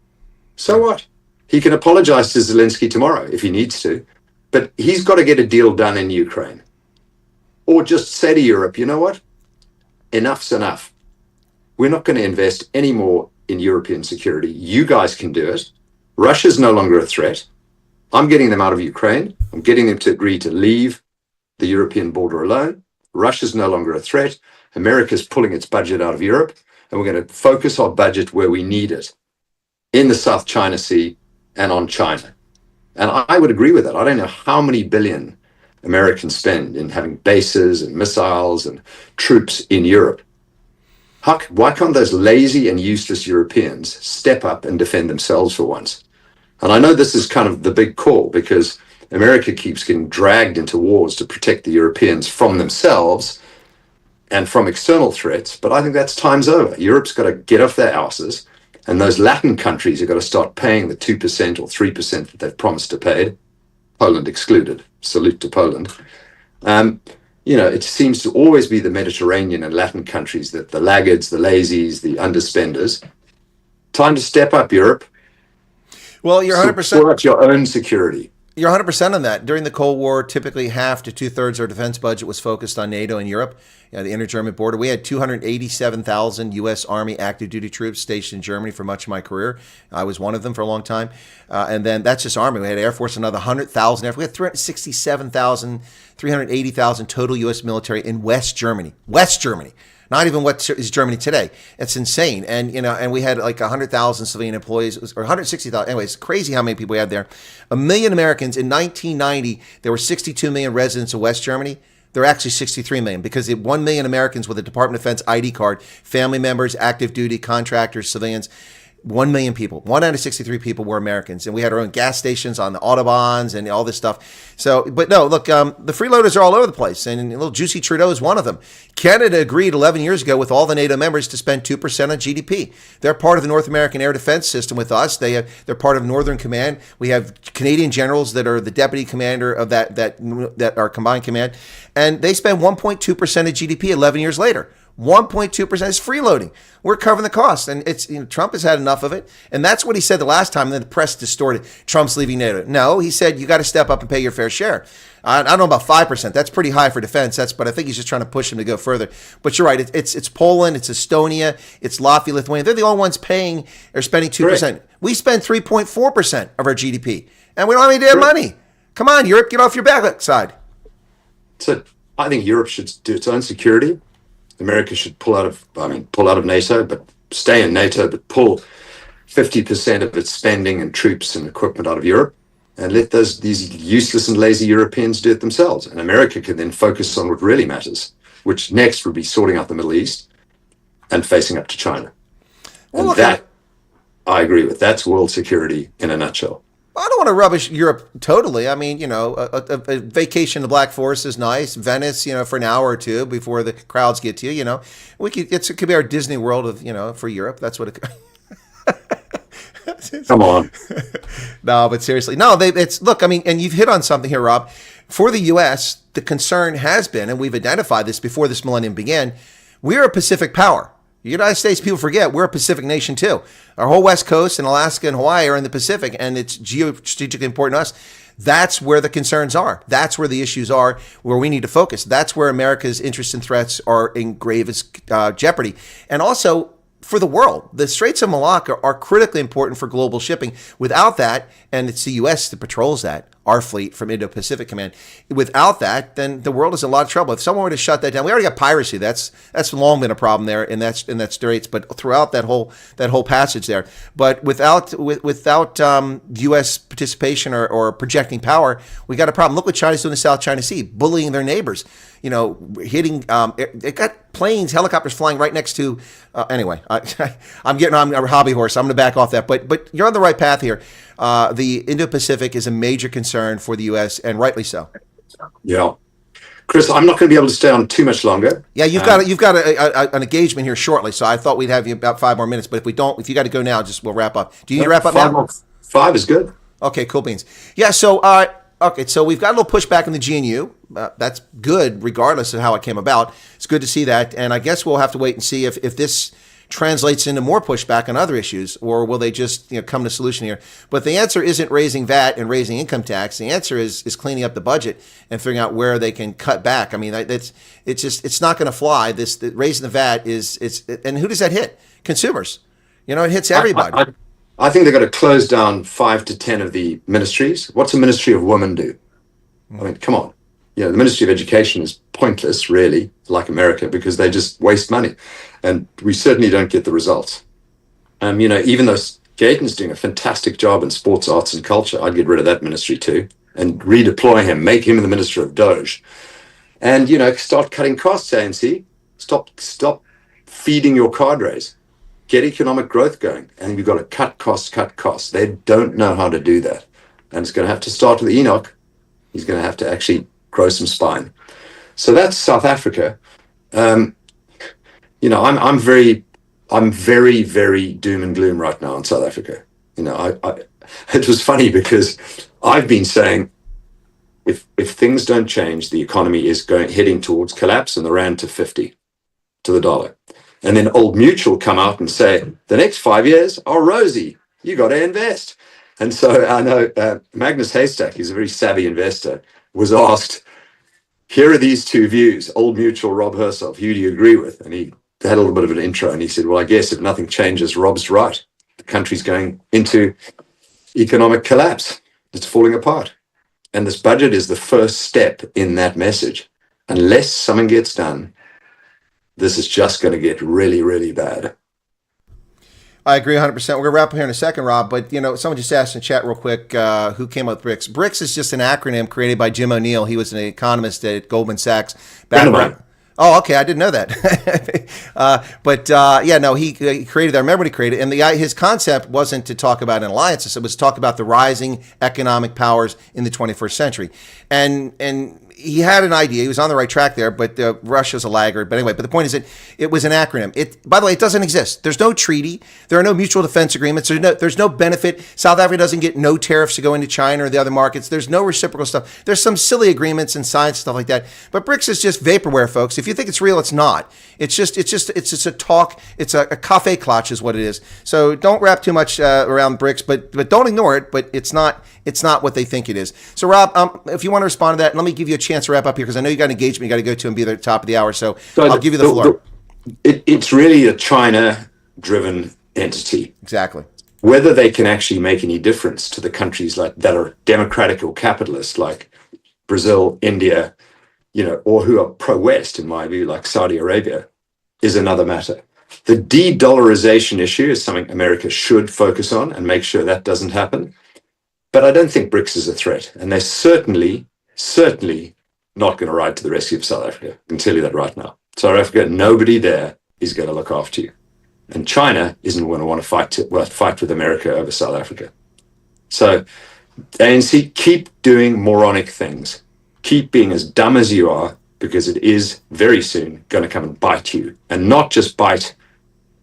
So what? He can apologize to Zelensky tomorrow if he needs to, but he's got to get a deal done in Ukraine, or just say to Europe, you know what? Enough's enough. We're not going to invest any more in European security. You guys can do it. Russia's no longer a threat. I'm getting them out of Ukraine. I'm getting them to agree to leave the European border alone. Russia's no longer a threat. America's pulling its budget out of Europe, and we're going to focus our budget where we need it, in the South China Sea and on China. And I would agree with that. I don't know how many billion Americans spend in having bases and missiles and troops in Europe. Why can't those lazy and useless Europeans step up and defend themselves for once? And I know this is kind of the big call, because America keeps getting dragged into wars to protect the Europeans from themselves and from external threats, but I think that's time's over. Europe's got to get off their asses, and those Latin countries have got to start paying the 2% or 3% that they've promised to pay, Poland excluded. Salute to Poland. It seems to always be the Mediterranean and Latin countries, that the laggards, the lazies, the underspenders. Time to step up, Europe. Well, you're 100%. Support your own security. You're 100% on that. During the Cold War, typically half to two-thirds of our defense budget was focused on NATO and Europe, the inter-German border. We had 287,000 U.S. Army active duty troops stationed in Germany for much of my career. I was one of them for a long time. And then that's just Army. We had Air Force, another 100,000. We had 367,000, 380,000 total U.S. military in West Germany. West Germany. Not even what is Germany today. It's insane. And, and we had like 100,000 civilian employees, or 160,000. Anyway, it's crazy how many people we had there. 1 million Americans. In 1990, there were 62 million residents of West Germany. There are actually 63 million, because 1 million Americans with a Department of Defense ID card, family members, active duty, contractors, civilians. 1 million people. 1 out of 63 people were Americans. And we had our own gas stations on the Autobahns and all this stuff. So, but no, look, the freeloaders are all over the place. And little Juicy Trudeau is one of them. Canada agreed 11 years ago with all the NATO members to spend 2% on GDP. They're part of the North American Air Defense System with us. They're part of Northern Command. We have Canadian generals that are the deputy commander of that are combined command. And they spend 1.2% of GDP 11 years later. 1.2% is freeloading. We're covering the cost, and it's Trump has had enough of it, and that's what he said the last time. And then the press distorted. Trump's leaving NATO. No, he said you got to step up and pay your fair share. I don't know about 5%. That's pretty high for defense. But I think he's just trying to push him to go further. But you're right. It's Poland, it's Estonia, it's Latvia, Lithuania. They're the only ones paying or spending 2%. Correct. We spend 3.4% of our GDP, and we don't have any damn money. Come on, Europe, get off your backside. So I think Europe should do its own security. America should pull out of NATO, but stay in NATO, but pull 50% of its spending and troops and equipment out of Europe, and let these useless and lazy Europeans do it themselves. And America can then focus on what really matters, which next would be sorting out the Middle East and facing up to China. Well, and that, I agree with. That's world security in a nutshell. I don't want to rubbish Europe totally. I mean, a vacation to Black Forest is nice. Venice, for an hour or two before the crowds get to you. It could be our Disney World of, for Europe. That's what it. Come on. No, but seriously, no. Look. I mean, and you've hit on something here, Rob. For the U.S., the concern has been, and we've identified this before this millennium began. We're a Pacific power. The United States, people forget, we're a Pacific nation too. Our whole West Coast and Alaska and Hawaii are in the Pacific, and it's geostrategically important to us. That's where the concerns are. That's where the issues are, where we need to focus. That's where America's interests and threats are in gravest jeopardy. And also, for the world, the Straits of Malacca are critically important for global shipping. Without that, and it's the U.S. that patrols that, our fleet from Indo-Pacific Command. Without that, then the world is in a lot of trouble. If someone were to shut that down, we already got piracy. That's long been a problem there in that straits. But throughout that whole passage there, but without U.S. participation or projecting power, we got a problem. Look what China's doing in the South China Sea, bullying their neighbors. Hitting. It got planes, helicopters flying right next to. Anyway, I'm getting on a hobby horse. I'm going to back off that. But you're on the right path here. The Indo-Pacific is a major concern for the U.S. and rightly so. Yeah. Chris, I'm not going to be able to stay on too much longer. Yeah, you've got an engagement here shortly, so I thought we'd have you about 5 more minutes. But if you got to go now, we'll wrap up. Do you need to wrap up now? 5 is good. Okay, cool beans. Yeah, so okay, so we've got a little pushback in the GNU. That's good, regardless of how it came about. It's good to see that, and I guess we'll have to wait and see if this translates into more pushback on other issues, or will they just come to a solution here? But the answer isn't raising VAT and raising income tax. The answer is cleaning up the budget and figuring out where they can cut back. I mean, it's not going to fly. Raising the VAT and who does that hit? Consumers. It hits everybody. I think they've got to close down 5 to 10 of the ministries. What's a ministry of women do? I mean, come on. The Ministry of Education is pointless, really, like America, because they just waste money. And we certainly don't get the results. Even though Gayton's doing a fantastic job in sports, arts, and culture, I'd get rid of that ministry too and redeploy him, make him the Minister of Doge. And, start cutting costs, ANC. Stop feeding your cadres. Get economic growth going. And you've got to cut costs. They don't know how to do that. And it's going to have to start with Enoch. He's going to have to actually grow some spine. So that's South Africa. I'm very, very doom and gloom right now in South Africa. It was funny because I've been saying if things don't change, the economy is heading towards collapse and the rand to 50 to the dollar. And then Old Mutual come out and say the next 5 years are rosy. You got to invest. And so I know Magnus Haystack, he's a very savvy investor, was asked, here are these two views, Old Mutual, Rob Hersov, who do you agree with? And he had a little bit of an intro and he said, well, I guess if nothing changes, Rob's right. The country's going into economic collapse. It's falling apart. And this budget is the first step in that message. Unless something gets done, this is just going to get really, really bad. I agree 100%. We're going to wrap up here in a second, Rob, but someone just asked in chat real quick, who came up with BRICS? BRICS is just an acronym created by Jim O'Neill. He was an economist at Goldman Sachs. Oh, okay. I didn't know that. He created that. I remember what he created. And his concept wasn't to talk about an alliance. It was to talk about the rising economic powers in the 21st century. And he had an idea. He was on the right track there, but Russia's a laggard. But anyway, the point is that it was an acronym. By the way, it doesn't exist. There's no treaty. There are no mutual defense agreements. There's no benefit. South Africa doesn't get no tariffs to go into China or the other markets. There's no reciprocal stuff. There's some silly agreements and science stuff like that. But BRICS is just vaporware, folks. If you think it's real, it's not. It's just a talk. It's a café clutch is what it is. So don't wrap too much around BRICS, but don't ignore it. But it's not what they think it is. So Rob, if you want to respond to that, let me give you a chance to wrap up here because I know you got an engagement you got to go to and be there at the top of the hour. So I'll give you the floor. It's really a China-driven entity. Exactly. Whether they can actually make any difference to the countries that are democratic or capitalist, like Brazil, India, or who are pro-West, in my view, like Saudi Arabia, is another matter. The de-dollarization issue is something America should focus on and make sure that doesn't happen. But I don't think BRICS is a threat. And they're certainly not going to ride to the rescue of South Africa. I can tell you that right now. South Africa, nobody there is going to look after you. And China isn't going to want to fight with America over South Africa. So ANC, keep doing moronic things. Keep being as dumb as you are, because it is very soon going to come and bite you. And not just bite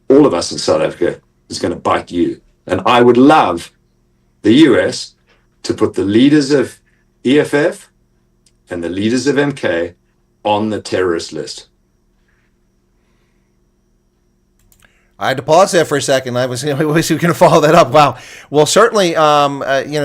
all of us in South Africa, it's going to bite you. And I would love the US to put the leaders of EFF and the leaders of MK on the terrorist list. I had to pause there for a second. I was going to follow that up. Wow. Well, certainly,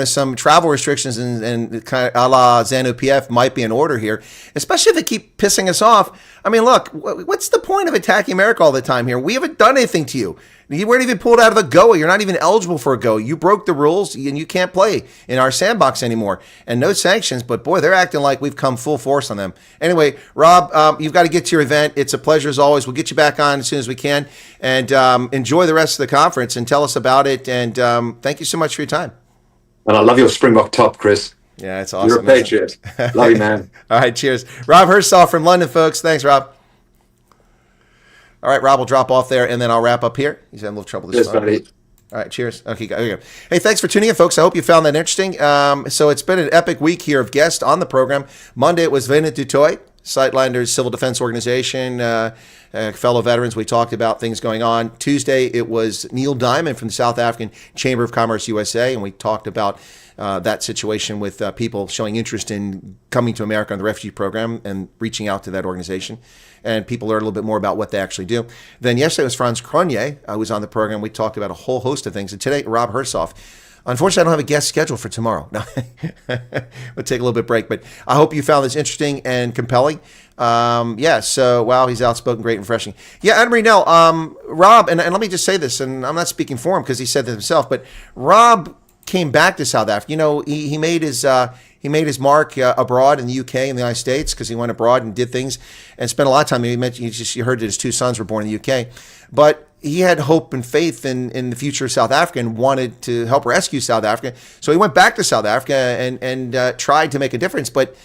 some travel restrictions and kind of a la ZANU-PF might be in order here, especially if they keep pissing us off. I mean, look, what's the point of attacking America all the time here? We haven't done anything to you. You weren't even pulled out of the GOA. You're not even eligible for a GOA. You broke the rules, and you can't play in our sandbox anymore. And no sanctions, but boy, they're acting like we've come full force on them. Anyway, Rob, you've got to get to your event. It's a pleasure as always. We'll get you back on as soon as we can. And enjoy the rest of the conference and tell us about it. And thank you so much for your time. And I love your Springbok top, Chris. Yeah, it's awesome. You're a patriot. Love you, man. All right, cheers. Rob Hersov from London, folks. Thanks, Rob. All right, Rob will drop off there, and then I'll wrap up here. He's having a little trouble this time. Buddy. All right, cheers. Okay, there you go. Hey, thanks for tuning in, folks. I hope you found that interesting. So it's been an epic week here of guests on the program. Monday, it was Vena Dutoy. Sightlinder's Civil Defense Organization, fellow veterans. We talked about things going on. Tuesday, it was Neil Diamond from the South African Chamber of Commerce USA, and we talked about that situation with people showing interest in coming to America on the refugee program and reaching out to that organization. And people learn a little bit more about what they actually do. Then yesterday was Franz Cronje, who was on the program. We talked about a whole host of things. And today, Rob Hersov. Unfortunately, I don't have a guest scheduled for tomorrow. No, we'll take a little bit break. But I hope you found this interesting and compelling. So, wow, he's outspoken, great, and refreshing. Yeah, Adam Rennell, Rob, and let me just say this, and I'm not speaking for him because he said this himself, but Rob came back to South Africa. You know, he made his mark abroad in the UK and the United States because he went abroad and did things and spent a lot of time. He mentioned you heard that his two sons were born in the UK, but he had hope and faith in the future of South Africa and wanted to help rescue South Africa. So he went back to South Africa and tried to make a difference. But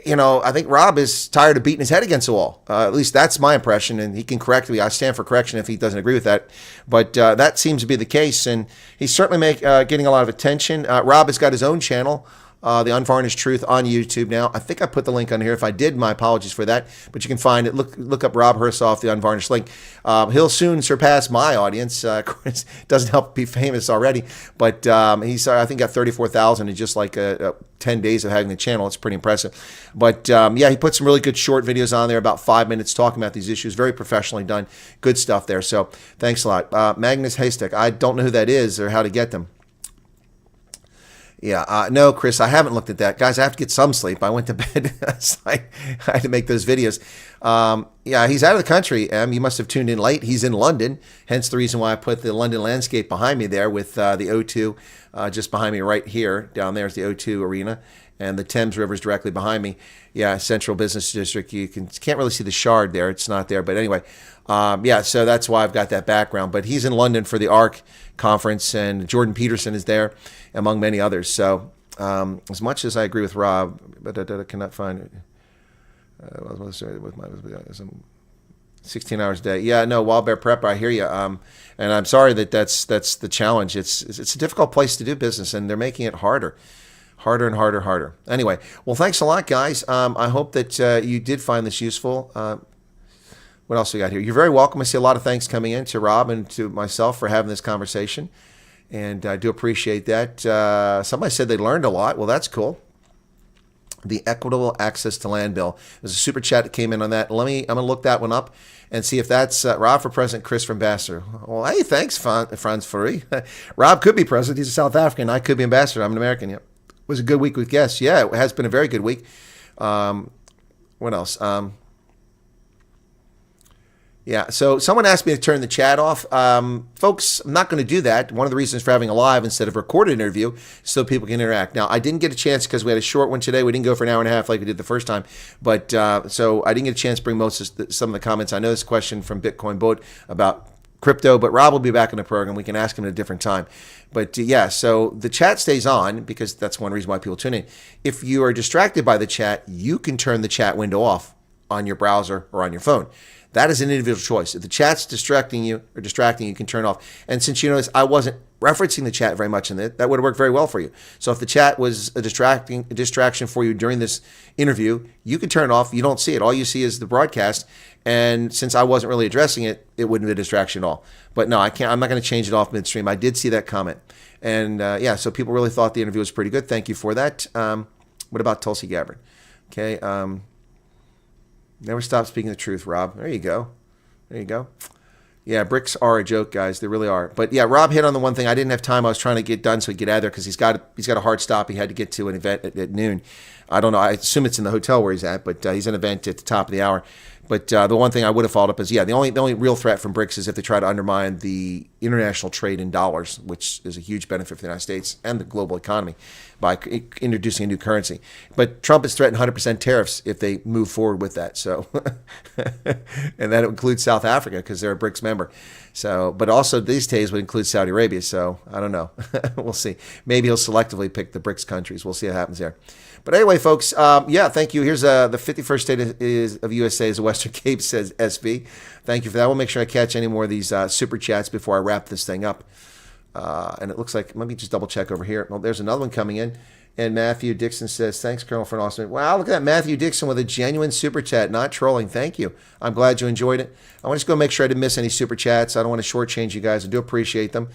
you know, I think Rob is tired of beating his head against the wall. At least that's my impression, and he can correct me. I stand for correction if he doesn't agree with that. But that seems to be the case, and he's certainly getting a lot of attention. Rob has got his own channel, The Unvarnished Truth, on YouTube now. I think I put the link on here. If I did, my apologies for that. But you can find it. Look up Rob Hersov, The Unvarnished link. He'll soon surpass my audience. Of course, doesn't help be famous already. But he's, I think, got 34,000 in just like 10 days of having the channel. It's pretty impressive. But he put some really good short videos on there, about 5 minutes, talking about these issues. Very professionally done. Good stuff there. So thanks a lot. Magnus Haystack. I don't know who that is or how to get them. Yeah, no, Chris, I haven't looked at that. Guys, I have to get some sleep. I went to bed. I had to make those videos. He's out of the country. You must have tuned in late. He's in London, hence the reason why I put the London landscape behind me there with the O2 just behind me right here. Down there is the O2 arena, and the Thames River is directly behind me. Yeah, Central Business District. You can't really see the Shard there. It's not there. But anyway, so that's why I've got that background. But he's in London for the ARC conference, and Jordan Peterson is there, among many others. So as much as I agree with Rob, but I cannot find it. With my 16 hours a day. Yeah, no, Wild Bear Prepper, I hear you. And I'm sorry that's the challenge. It's a difficult place to do business, and they're making it harder and harder. Anyway, well, thanks a lot, guys. I hope that you did find this useful. What else we got here? You're very welcome. I see a lot of thanks coming in to Rob and to myself for having this conversation, and I do appreciate that. Somebody said they learned a lot. Well, that's cool. The Equitable Access to Land Bill. There's a super chat that came in on that. I'm going to look that one up and see if that's Rob for president, Chris for ambassador. Well, hey, thanks, Franz Furry. Rob could be president. He's a South African. I could be ambassador. I'm an American. Yep. It was a good week with guests. Yeah, it has been a very good week. What else? So someone asked me to turn the chat off. Folks, I'm not going to do that. One of the reasons for having a live instead of recorded interview is so people can interact. Now, I didn't get a chance because we had a short one today. We didn't go for an hour and a half like we did the first time. But so I didn't get a chance to bring some of the comments. I know this question from Bitcoin Boat about crypto, but Rob will be back in the program. We can ask him at a different time. But so the chat stays on because that's one reason why people tune in. If you are distracted by the chat, you can turn the chat window off on your browser or on your phone. That is an individual choice. If the chat's distracting you, you can turn it off. And since you notice I wasn't referencing the chat very much in it, that would have worked very well for you. So if the chat was a distraction for you during this interview, you can turn it off. You don't see it. All you see is the broadcast. And since I wasn't really addressing it, it wouldn't be a distraction at all. But no, I can't. I'm not going to change it off midstream. I did see that comment. And so people really thought the interview was pretty good. Thank you for that. What about Tulsi Gabbard? Okay. Never stop speaking the truth, Rob. There you go. Yeah, BRICS are a joke, guys. They really are. But yeah, Rob hit on the one thing. I didn't have time. I was trying to get done so he'd get out of there because he's got a hard stop. He had to get to an event at noon. I don't know. I assume it's in the hotel where he's at, but he's an event at the top of the hour. But the one thing I would have followed up is, the only real threat from BRICS is if they try to undermine the international trade in dollars, which is a huge benefit for the United States and the global economy by introducing a new currency. But Trump has threatened 100% tariffs if they move forward with that. So, and that includes South Africa because they're a BRICS member. So, but also these days would include Saudi Arabia. So I don't know. We'll see. Maybe he'll selectively pick the BRICS countries. We'll see what happens there. But anyway, folks, thank you. Here's the 51st state of USA is the Western Cape, says SV. Thank you for that. We'll make sure I catch any more of these super chats before I wrap this thing up. And it looks like, let me just double check over here. Well, there's another one coming in. And Matthew Dixon says, thanks, Colonel, for an awesome. Wow, look at that. Matthew Dixon with a genuine super chat, not trolling. Thank you. I'm glad you enjoyed it. I want to just go make sure I didn't miss any super chats. I don't want to shortchange you guys. I do appreciate them.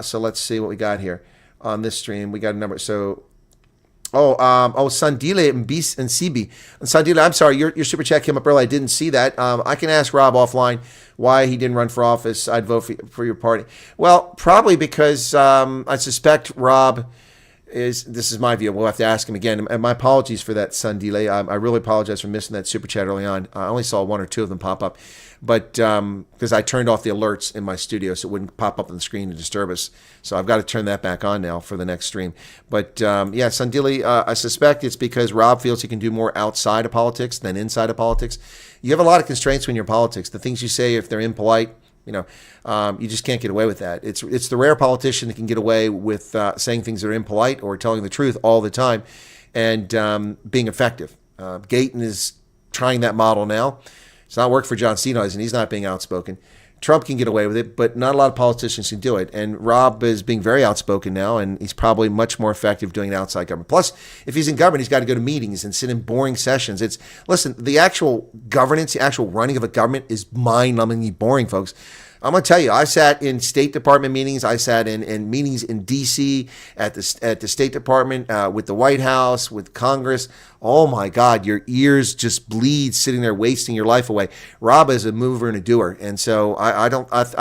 So let's see what we got here on this stream. We got a number. So, Sandile and Sibi. Sandile, I'm sorry, your super chat came up early. I didn't see that. I can ask Rob offline why he didn't run for office. I'd vote for your party. Well, probably because I suspect Rob this is my view. We'll have to ask him again. And my apologies for that, Sandile. I really apologize for missing that super chat early on. I only saw one or two of them pop up, but because I turned off the alerts in my studio so it wouldn't pop up on the screen to disturb us. So I've got to turn that back on now for the next stream. But Sandile, I suspect it's because Rob feels he can do more outside of politics than inside of politics. You have a lot of constraints when you're in politics. The things you say, if they're impolite, you just can't get away with that. It's the rare politician that can get away with saying things that are impolite or telling the truth all the time and being effective. Gayton is trying that model now. It's not worked for John Steenhuisen, and he's not being outspoken. Trump can get away with it, but not a lot of politicians can do it. And Rob is being very outspoken now, and he's probably much more effective doing it outside government. Plus, if he's in government, he's got to go to meetings and sit in boring sessions. Listen, the actual governance, the actual running of a government is mind-numbingly boring, folks. I'm going to tell you, I sat in State Department meetings. I sat in meetings in D.C., at the State Department, with the White House, with Congress. Oh, my God, your ears just bleed sitting there wasting your life away. Rob is a mover and a doer. And so I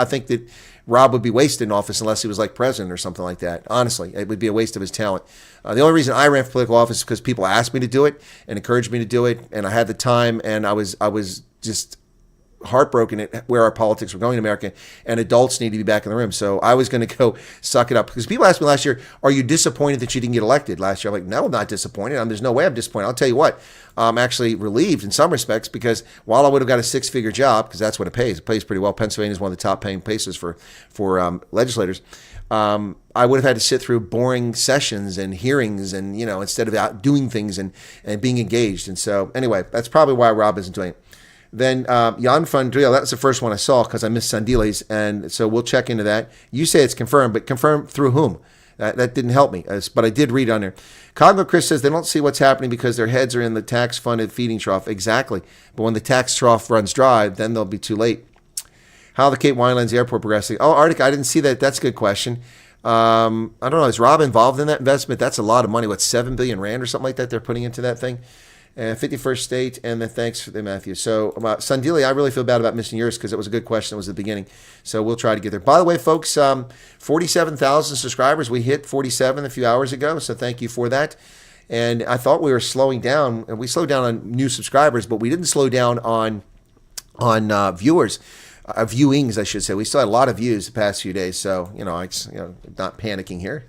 think that Rob would be wasted in office unless he was like president or something like that. Honestly, it would be a waste of his talent. The only reason I ran for political office is because people asked me to do it and encouraged me to do it. And I had the time, and I was just heartbroken at where our politics were going in America, and adults need to be back in the room. So I was going to go suck it up, because people asked me last year, are you disappointed that you didn't get elected last year? I'm like, no, I'm not disappointed. There's no way I'm disappointed. I'll tell you what, I'm actually relieved in some respects, because while I would have got a six-figure job, because that's what it pays pretty well. Pennsylvania is one of the top paying places for legislators. I would have had to sit through boring sessions and hearings, and instead of out doing things and being engaged. And so anyway, that's probably why Rob isn't doing it. Then Jan van Driel, that was the first one I saw because I missed Sandile's, and so we'll check into that. You say it's confirmed, but confirmed through whom? That didn't help me, but I did read on there. Congo Chris says they don't see what's happening because their heads are in the tax-funded feeding trough. Exactly. But when the tax trough runs dry, then they'll be too late. How the Cape Winelands Airport progressing? Oh, Arctic, I didn't see that. That's a good question. I don't know. Is Rob involved in that investment? That's a lot of money. What, 7 billion rand or something like that they're putting into that thing? 51st state, and then thanks for the Matthew. So, Sandili, I really feel bad about missing yours because it was a good question. It was at the beginning. So we'll try to get there. By the way, folks, 47,000 subscribers. We hit 47 a few hours ago, so thank you for that. And I thought we were slowing down, and we slowed down on new subscribers, but we didn't slow down on viewers. Viewings, I should say. We still had a lot of views the past few days, so not panicking here.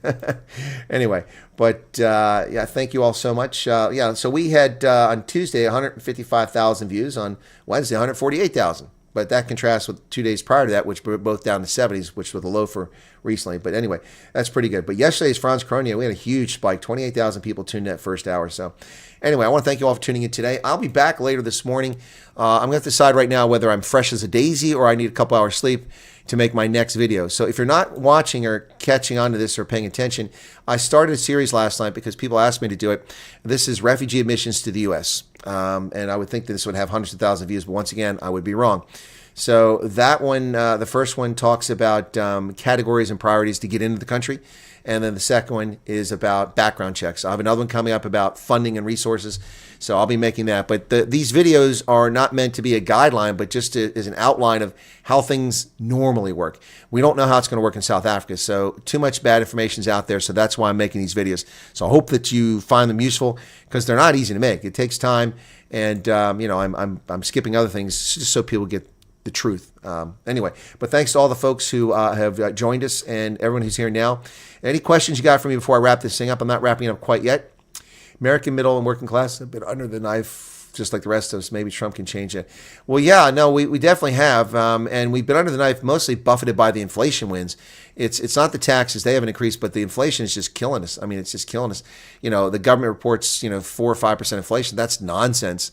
Anyway, but thank you all so much. So we had on Tuesday 155,000 views. On Wednesday 148,000. But that contrasts with 2 days prior to that, which were both down to 70s, which was the low for recently. But anyway, that's pretty good. But yesterday's Franz Kronia, we had a huge spike. 28,000 people tuned in that first hour. So anyway, I want to thank you all for tuning in today. I'll be back later this morning. I'm going to decide right now whether I'm fresh as a daisy or I need a couple hours sleep to make my next video. So if you're not watching or catching on to this or paying attention, I started a series last night because people asked me to do it. This is refugee admissions to the U.S. And I would think that this would have hundreds of thousands of views, but once again, I would be wrong. So that one, the first one talks about categories and priorities to get into the country. And then the second one is about background checks. I have another one coming up about funding and resources. So I'll be making that. But these videos are not meant to be a guideline, but just as an outline of how things normally work. We don't know how it's going to work in South Africa. So too much bad information is out there. So that's why I'm making these videos. So I hope that you find them useful because they're not easy to make. It takes time. And, I'm skipping other things just so people get the truth. Anyway, but thanks to all the folks who have joined us and everyone who's here now. Any questions you got for me before I wrap this thing up? I'm not wrapping it up quite yet. American middle and working class have been under the knife, just like the rest of us. Maybe Trump can change it. Well, yeah, no, we definitely have. And we've been under the knife, mostly buffeted by the inflation winds. It's not the taxes. They haven't increased, but the inflation is just killing us. I mean, it's just killing us. The government reports, 4 or 5% inflation. That's nonsense.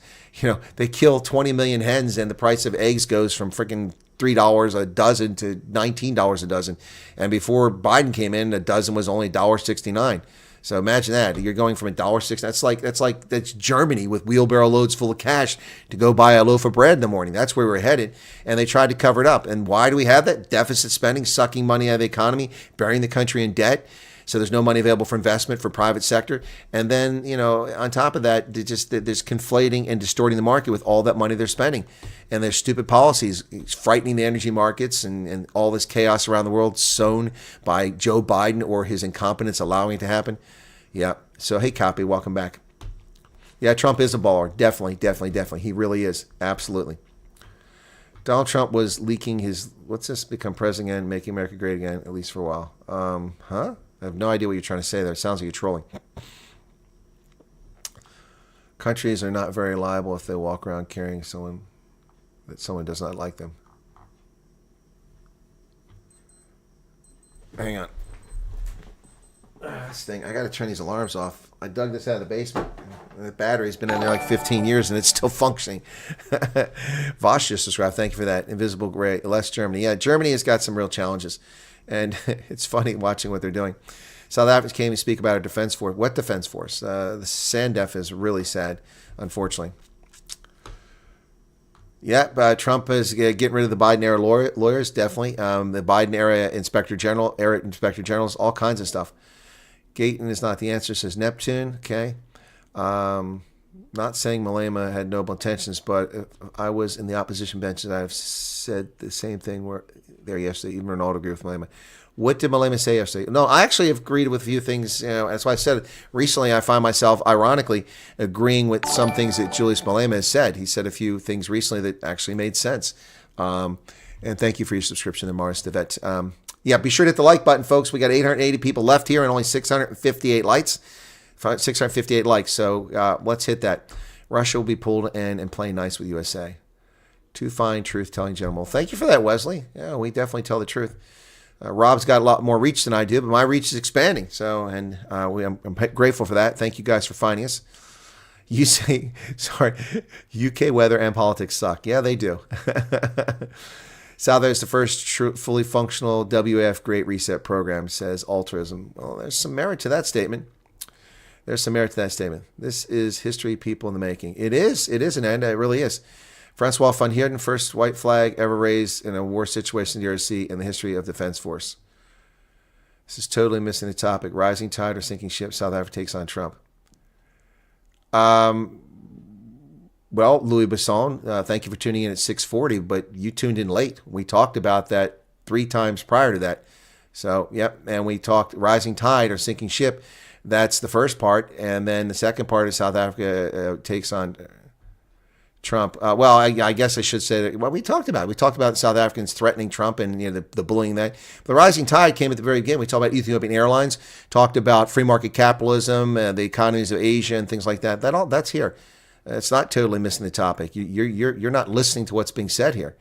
They kill 20 million hens and the price of eggs goes from freaking $3 a dozen to $19 a dozen. And before Biden came in, a dozen was only $1.69. So imagine that. You're going from $1.06. That's Germany with wheelbarrow loads full of cash to go buy a loaf of bread in the morning. That's where we're headed. And they tried to cover it up. And why do we have that? Deficit spending, sucking money out of the economy, burying the country in debt. So there's no money available for investment for private sector. And then, on top of that, there's conflating and distorting the market with all that money they're spending. And their stupid policies, frightening the energy markets and all this chaos around the world sown by Joe Biden or his incompetence allowing it to happen. Yeah. So, hey, Copy, welcome back. Yeah, Trump is a baller. Definitely. He really is. Absolutely. Donald Trump was leaking his, become president again, making America great again, at least for a while. I have no idea what you're trying to say there. It sounds like you're trolling. Countries are not very liable if they walk around carrying someone does not like them. Hang on. This thing, I got to turn these alarms off. I dug this out of the basement. The battery's been in there like 15 years and it's still functioning. Vosh just subscribed. Thank you for that. Invisible Gray. Less Germany. Yeah, Germany has got some real challenges. And it's funny watching what they're doing. South Africa came to speak about a defense force. What defense force? The SANDF is really sad, unfortunately. Yeah, Trump is getting rid of the Biden era lawyers, definitely. The Biden era inspector generals, all kinds of stuff. Gayton is not the answer, says Neptune. Okay. Not saying Malema had noble intentions, but if I was in the opposition benches, I've said the same thing there yesterday. Even Ronaldo agreed with Malema. What did Malema say yesterday? No, I actually have agreed with a few things. That's why I said recently I find myself, ironically, agreeing with some things that Julius Malema has said. He said a few things recently that actually made sense. And thank you for your subscription to Mars Devet. Yeah, be sure to hit the like button, folks. We got 880 people left here and only 658 likes. 658 likes, so let's hit that. Russia will be pulled in and play nice with USA. Two fine truth-telling gentlemen. Well, thank you for that, Wesley. Yeah, we definitely tell the truth. Rob's got a lot more reach than I do, but my reach is expanding. So, and I'm grateful for that. Thank you guys for finding us. You say, sorry, UK weather and politics suck. Yeah, they do. South Africa is the first fully functional WAF Great Reset program, says altruism. Well, there's some merit to that statement. This is history, people in the making. It is an end. It really is. Francois van Heerden, first white flag ever raised in a war situation in the DRC in the history of Defense Force. This is totally missing the topic. Rising tide or sinking ship, South Africa takes on Trump. Well, Louis Besson, thank you for tuning in at 6:40, but you tuned in late. We talked about that 3 times prior to that. So, yep, and we talked rising tide or sinking ship. That's the first part, and then the second part is South Africa takes on Trump. Well, I guess I should say that. Well, we talked about it. We talked about South Africans threatening Trump and the bullying that. The rising tide came at the very beginning. We talked about Ethiopian Airlines, talked about free market capitalism, the economies of Asia, and things like that. That's here. It's not totally missing the topic. You're not listening to what's being said here.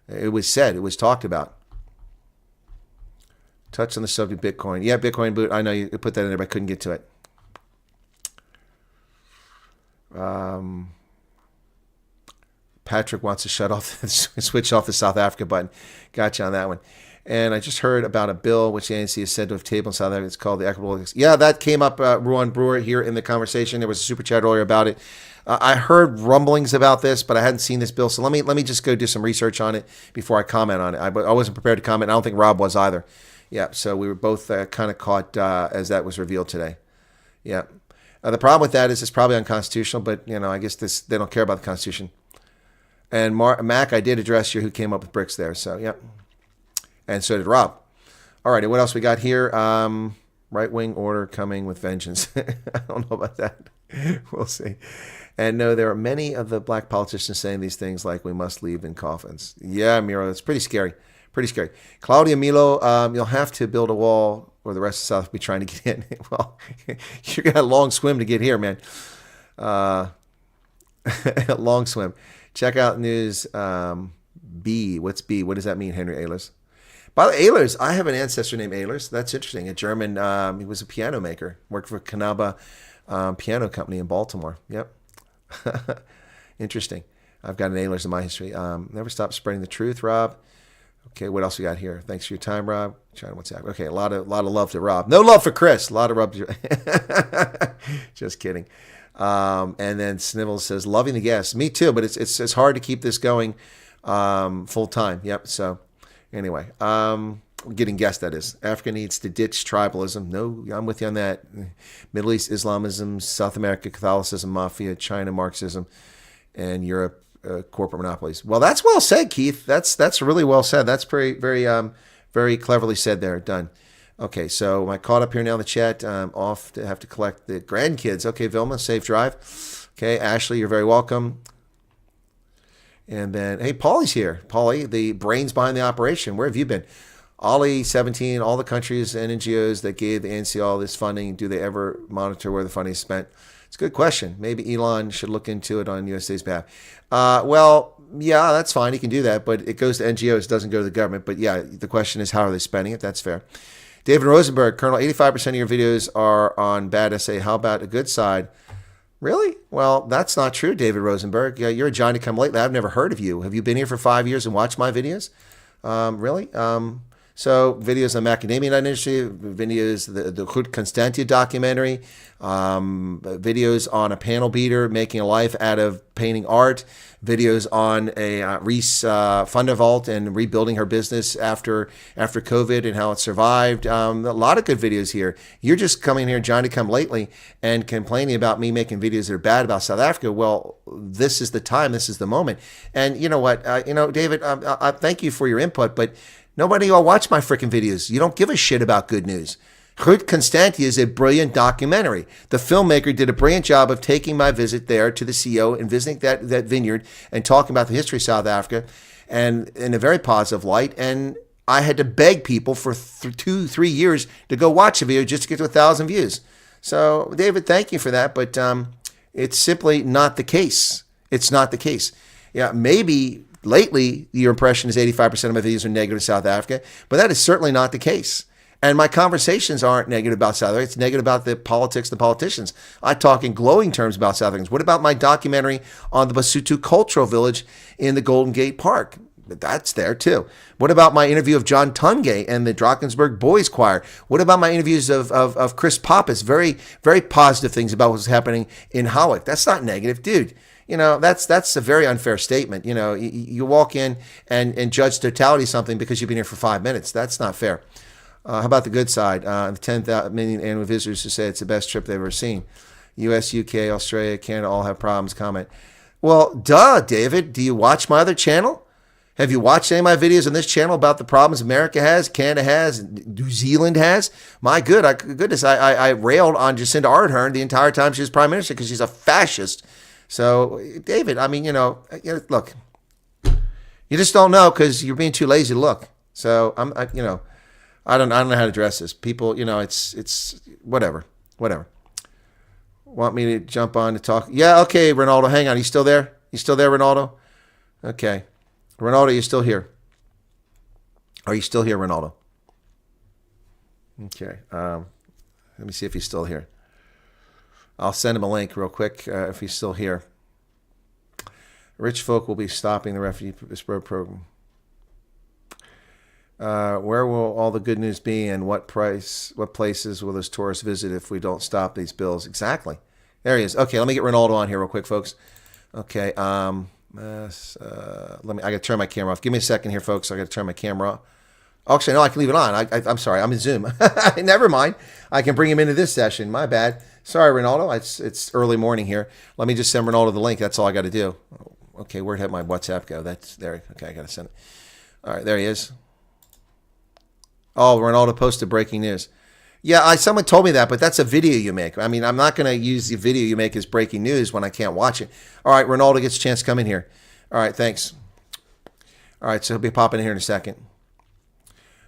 It was said. It was talked about. Touch on the subject Bitcoin. Yeah, Bitcoin boot. I know you put that in there, but I couldn't get to it. Patrick wants to switch off the South Africa button. Gotcha on that one. And I just heard about a bill which the ANC is said to have tabled in South Africa. It's called the Expropriation. Yeah, that came up, Ruan Brewer, here in the conversation. There was a super chat earlier about it. I heard rumblings about this, but I hadn't seen this bill. So let me just go do some research on it before I comment on it. I wasn't prepared to comment. I don't think Rob was either. Yeah, so we were both kind of caught as that was revealed today. Yeah. The problem with that is it's probably unconstitutional, but, I guess they don't care about the Constitution. And Mac, I did address you who came up with BRICS there. So, yeah. And so did Rob. All right, what else we got here? Right-wing order coming with vengeance. I don't know about that. We'll see. And no, there are many of the black politicians saying these things like we must leave in coffins. Yeah, Miro, that's pretty scary. Pretty scary. Claudia Milo, you'll have to build a wall or the rest of the South will be trying to get in. Well, you're going to have a long swim to get here, man. Long swim. Check out news B. What's B? What does that mean, Henry Ehlers? By the way, Ehlers, I have an ancestor named Ehlers. That's interesting. A German, he was a piano maker. Worked for Kanaba Piano Company in Baltimore. Yep. Interesting. I've got an Ehlers in my history. Never stop spreading the truth, Rob. Okay, what else we got here? Thanks for your time, Rob. China, what's happening? Okay, a lot of love to Rob. No love for Chris. A lot of Rob. Just kidding. And then Snivels says, loving the guests. Me too, but it's hard to keep this going full time. Yep. So anyway, getting guests, that is. Africa needs to ditch tribalism. No, I'm with you on that. Middle East Islamism, South America Catholicism, Mafia, China Marxism, and Europe corporate monopolies. Well, that's well said, Keith. That's really well said. That's very cleverly said there. Done. Okay, so am I caught up here now in the chat? I'm off to have to collect the grandkids. Okay, Vilma, safe drive. Okay, Ashley, you're very welcome. And then, hey, Paulie's here. Paulie, the brains behind the operation. Where have you been? Ollie, 17, all the countries and NGOs that gave the ANC all this funding, do they ever monitor where the funding is spent? It's a good question. Maybe Elon should look into it on USA's behalf. Well, yeah, that's fine. He can do that, but it goes to NGOs. It doesn't go to the government. But yeah, the question is, how are they spending it? That's fair. David Rosenberg, Colonel, 85% of your videos are on bad SA. How about a good side? Really? Well, that's not true, David Rosenberg. Yeah, you're a Johnny come lately. I've never heard of you. Have you been here for 5 years and watched my videos? Really? So videos on macadamia nut industry, videos, the Hood Constantia documentary, videos on a panel beater making a life out of painting art, videos on a Reese Fundervault and rebuilding her business after COVID and how it survived. A lot of good videos here. You're just coming here, Johnny come lately, and complaining about me making videos that are bad about South Africa. Well, this is the time. This is the moment. And you know what? David, I thank you for your input, but nobody will watch my freaking videos. You don't give a shit about good news. Hood Constantia is a brilliant documentary. The filmmaker did a brilliant job of taking my visit there to the CEO and visiting that vineyard and talking about the history of South Africa and in a very positive light. And I had to beg people for 2-3 years to go watch the video just to get to 1,000 views. So, David, thank you for that. But it's simply not the case. It's not the case. Yeah, maybe lately, your impression is 85% of my videos are negative to South Africa, but that is certainly not the case. And my conversations aren't negative about South Africa. It's negative about the politics, the politicians. I talk in glowing terms about South Africans. What about my documentary on the Basotho Cultural Village in the Golden Gate Park? That's there too. What about my interview of John Tungay and the Drakensberg Boys Choir? What about my interviews of Chris Pappas? Very, very positive things about what's happening in Howick. That's not negative, dude. That's a very unfair statement. You walk in and judge totality of something because you've been here for 5 minutes. That's not fair. How about the good side? The 10 million annual visitors who say it's the best trip they've ever seen. U.S., U.K., Australia, Canada all have problems. Comment. Well, duh, David. Do you watch my other channel? Have you watched any of my videos on this channel about the problems America has, Canada has, New Zealand has? My goodness, I railed on Jacinda Ardern the entire time she was prime minister because she's a fascist. So, David, look, you just don't know because you're being too lazy to look. So, I don't know how to address this. People, it's whatever. Want me to jump on to talk? Yeah, okay, Ronaldo, hang on. You still there? You still there, Ronaldo? Okay. Ronaldo, you still here? Are you still here, Ronaldo? Okay. Let me see if he's still here. I'll send him a link real quick if he's still here. Rich folk will be stopping the refugee program. Where will all the good news be, and what places will those tourists visit if we don't stop these bills? Exactly. There he is. Okay, let me get Ronaldo on here real quick, folks. Okay. I got to turn my camera off. Give me a second here, folks. I got to turn my camera off. Actually, no, I can leave it on. I'm sorry. I'm in Zoom. Never mind. I can bring him into this session. My bad. Sorry, Ronaldo. It's early morning here. Let me just send Ronaldo the link. That's all I got to do. Okay, where'd my WhatsApp go? That's there. Okay, I got to send it. All right, there he is. Oh, Ronaldo posted breaking news. Yeah, someone told me that, but that's a video you make. I mean, I'm not going to use the video you make as breaking news when I can't watch it. All right, Ronaldo gets a chance to come in here. All right, thanks. All right, so he'll be popping in here in a second.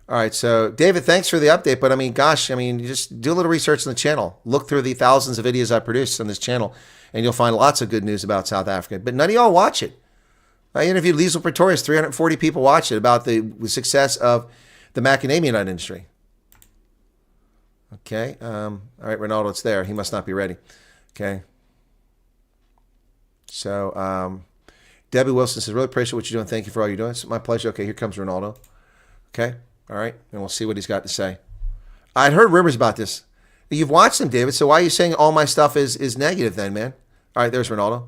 All right, so David, thanks for the update. But you just do a little research on the channel. Look through the thousands of videos I produce on this channel, and you'll find lots of good news about South Africa. But none of y'all watch it. I interviewed Liesl Pretorius. 340 people watched it about the success of the macadamia nut industry. Okay. All right, Ronaldo, it's there. He must not be ready. Okay. So, Debbie Wilson says, really appreciate what you're doing. Thank you for all you're doing. It's my pleasure. Okay, here comes Ronaldo. Okay. All right. And we'll see what he's got to say. I'd heard rumors about this. You've watched them, David. So why are you saying all my stuff is negative then, man? All right. There's Ronaldo.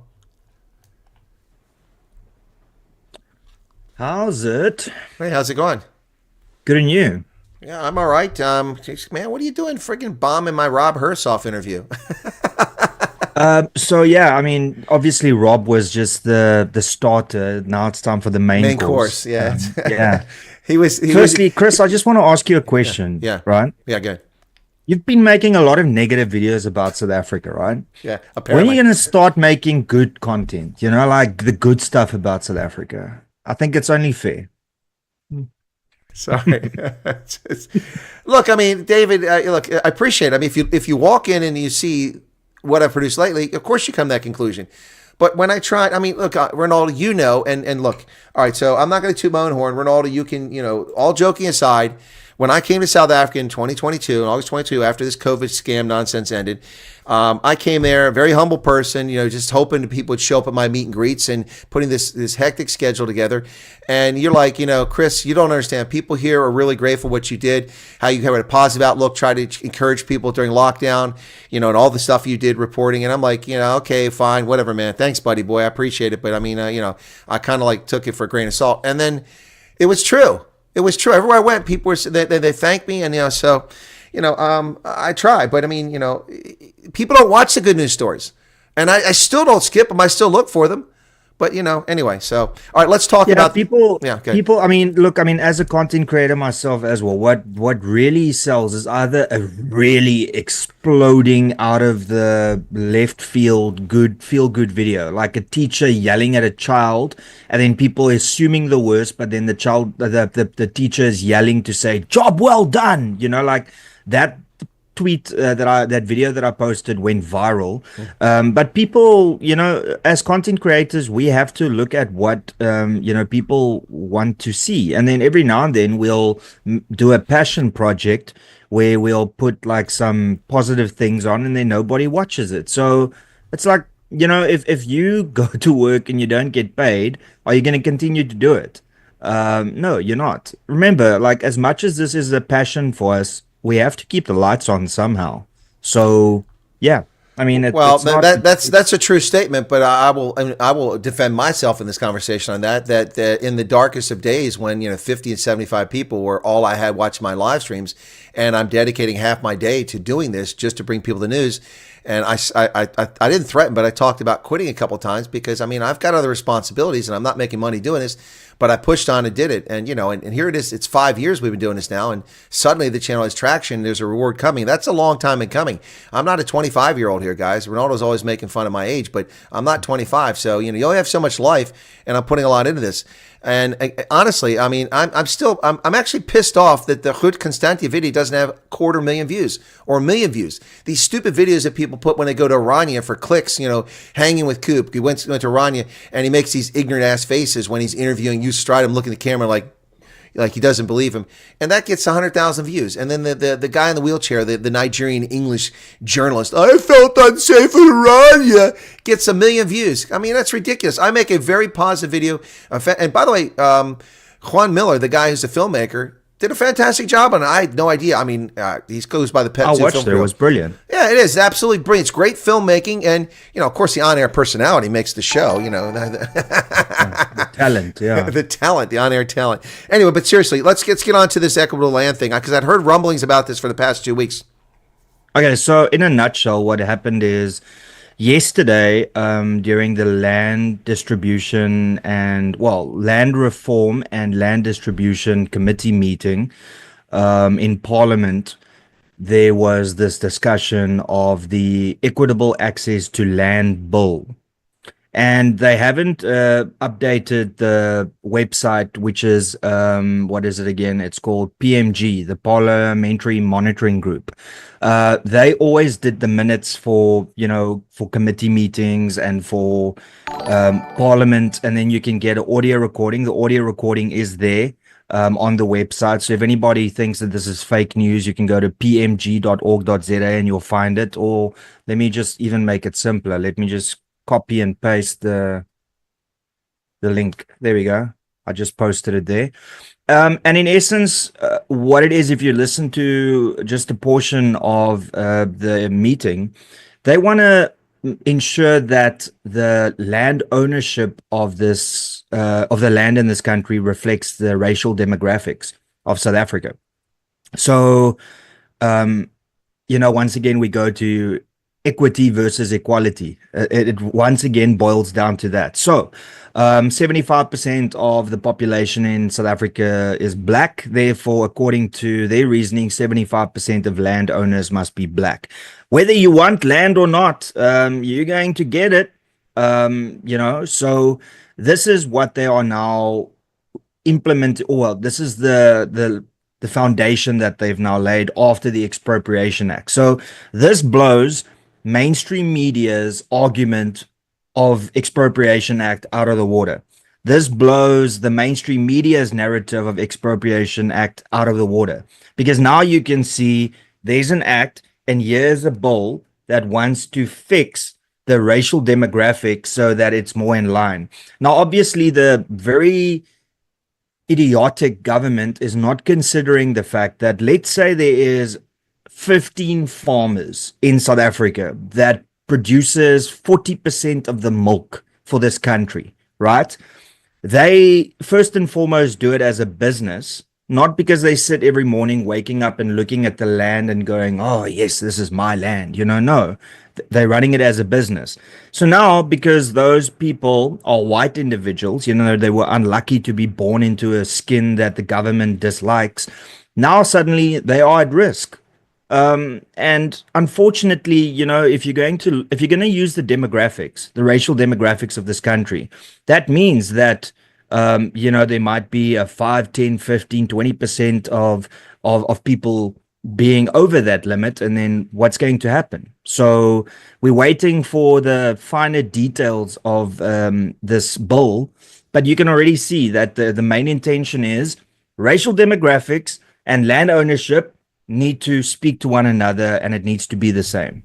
How's it? Hey, how's it going? Good and you? Yeah, I'm all right. Man, what are you doing? Freaking bombing my Rob Hersov interview. So yeah, I mean, obviously Rob was just the starter. Now it's time for the main course. Yeah. Yeah. He Firstly, was. Chris, I just want to ask you a question. Yeah. Right? Yeah. Good. You've been making a lot of negative videos about South Africa, right? Yeah. When are Apparently. you going to start making good content? You know, like the good stuff about South Africa. I think it's only fair. Sorry. Look, I mean, David. Look, I appreciate it. I mean, if you walk in and you see what I've produced lately, of course you come to that conclusion. But when I tried, I mean, look, Ronaldo, you know, and look, all right. So I'm not going to toot my own horn, Ronaldo. You can, all joking aside. When I came to South Africa in 2022, in August 22, after this COVID scam nonsense ended, I came there, a very humble person, just hoping people would show up at my meet and greets and putting this hectic schedule together. And you're like, Chris, you don't understand. People here are really grateful what you did, how you had a positive outlook, try to encourage people during lockdown, and all the stuff you did reporting. And I'm like, okay, fine, whatever, man. Thanks, buddy boy. I appreciate it. But I mean, I kind of like took it for a grain of salt. And then it was true. It was true. Everywhere I went, people were they thanked me, and so I try, but I mean, people don't watch the good news stories, and I still don't skip them. I still look for them, but anyway. So all right, let's talk about people. Yeah, okay. People. I mean, look. I mean, as a content creator myself as well, what really sells is either a really exploding out of the left field feel good video, like a teacher yelling at a child, and then people assuming the worst, but then the teacher is yelling to say job well done. Like that tweet that video that I posted went viral. But people, as content creators, we have to look at what people want to see, and then every now and then we'll do a passion project where we'll put like some positive things on, and then nobody watches it. So it's like, if you go to work and you don't get paid, are you going to continue to do it? No, you're not. Remember, like, as much as this is a passion for us, we have to keep the lights on somehow. So, yeah. I mean, that's a true statement, but I will defend myself in this conversation on that in the darkest of days when 50 and 75 people were all I had watching my live streams, and I'm dedicating half my day to doing this just to bring people the news. And I didn't threaten, but I talked about quitting a couple of times because I mean I've got other responsibilities and I'm not making money doing this. But I pushed on and did it, and and here it is. It's 5 years we've been doing this now, and suddenly the channel has traction. There's a reward coming. That's a long time in coming. I'm not a 25-year-old here, guys. Ronaldo's always making fun of my age, but I'm not 25. So you only have so much life, and I'm putting a lot into this. And honestly, I mean, I'm actually pissed off that the Goed Constantia video doesn't have 250,000 views or 1 million views. These stupid videos that people put when they go to Oranje for clicks, hanging with Coop. He went to Oranje and he makes these ignorant ass faces when he's interviewing you. Stride him, looking at the camera like he doesn't believe him, and that gets 100,000 views. And then the guy in the wheelchair, the Nigerian English journalist, I felt unsafe in Oranje, gets 1 million views. I mean, that's ridiculous. I make a very positive video, and by the way, Juan Miller, the guy who's a filmmaker, did a fantastic job on it. I had no idea. I mean, he goes by the Pet. I watched it. It was brilliant. Yeah, it is absolutely brilliant. It's great filmmaking, and of course, the on-air personality makes the show. The talent, yeah, the on-air talent. Anyway, but seriously, let's get on to this equitable land thing because I'd heard rumblings about this for the past 2 weeks. Okay, so in a nutshell, what happened is yesterday, during the land distribution land reform and land distribution committee meeting in Parliament, there was this discussion of the Equitable Access to Land Bill. And they haven't updated the website, which is, what is it again? It's called PMG, the Parliamentary Monitoring Group. They always did the minutes for committee meetings and for Parliament, and then you can get an audio recording. The audio recording is there on the website. So if anybody thinks that this is fake news, you can go to pmg.org.za and you'll find it. Or let me just even make it simpler. Let me just copy and paste the link. There we go. I just posted it there. And in essence, what it is, if you listen to just a portion of the meeting, they want to ensure that the land ownership of this of the land in this country reflects the racial demographics of South Africa. So, once again, we go to equity versus equality. It once again boils down to that. So, 75% of the population in South Africa is black. Therefore, according to their reasoning, 75% of landowners must be black. Whether you want land or not, you're going to get it. So this is what they are now implementing. Well, this is the foundation that they've now laid after the Expropriation Act. So this blows mainstream media's argument of Expropriation Act out of the water. This blows the mainstream media's narrative of Expropriation Act out of the water, because now you can see there's an act and here's a bill that wants to fix the racial demographics so that it's more in line. Now, obviously, the very idiotic government is not considering the fact that, let's say there is 15 farmers in South Africa that produces 40% of the milk for this country, right? They first and foremost do it as a business, not because they sit every morning waking up and looking at the land and going, oh, yes, this is my land. No, they're running it as a business. So now, because those people are white individuals, they were unlucky to be born into a skin that the government dislikes. Now, suddenly they are at risk. And unfortunately, if you're going to use the demographics, the racial demographics of this country, that means that, there might be a 5, 10, 15, 20% of people being over that limit. And then what's going to happen? So we're waiting for the finer details of this bill, but you can already see that the main intention is racial demographics and land ownership need to speak to one another, and it needs to be the same.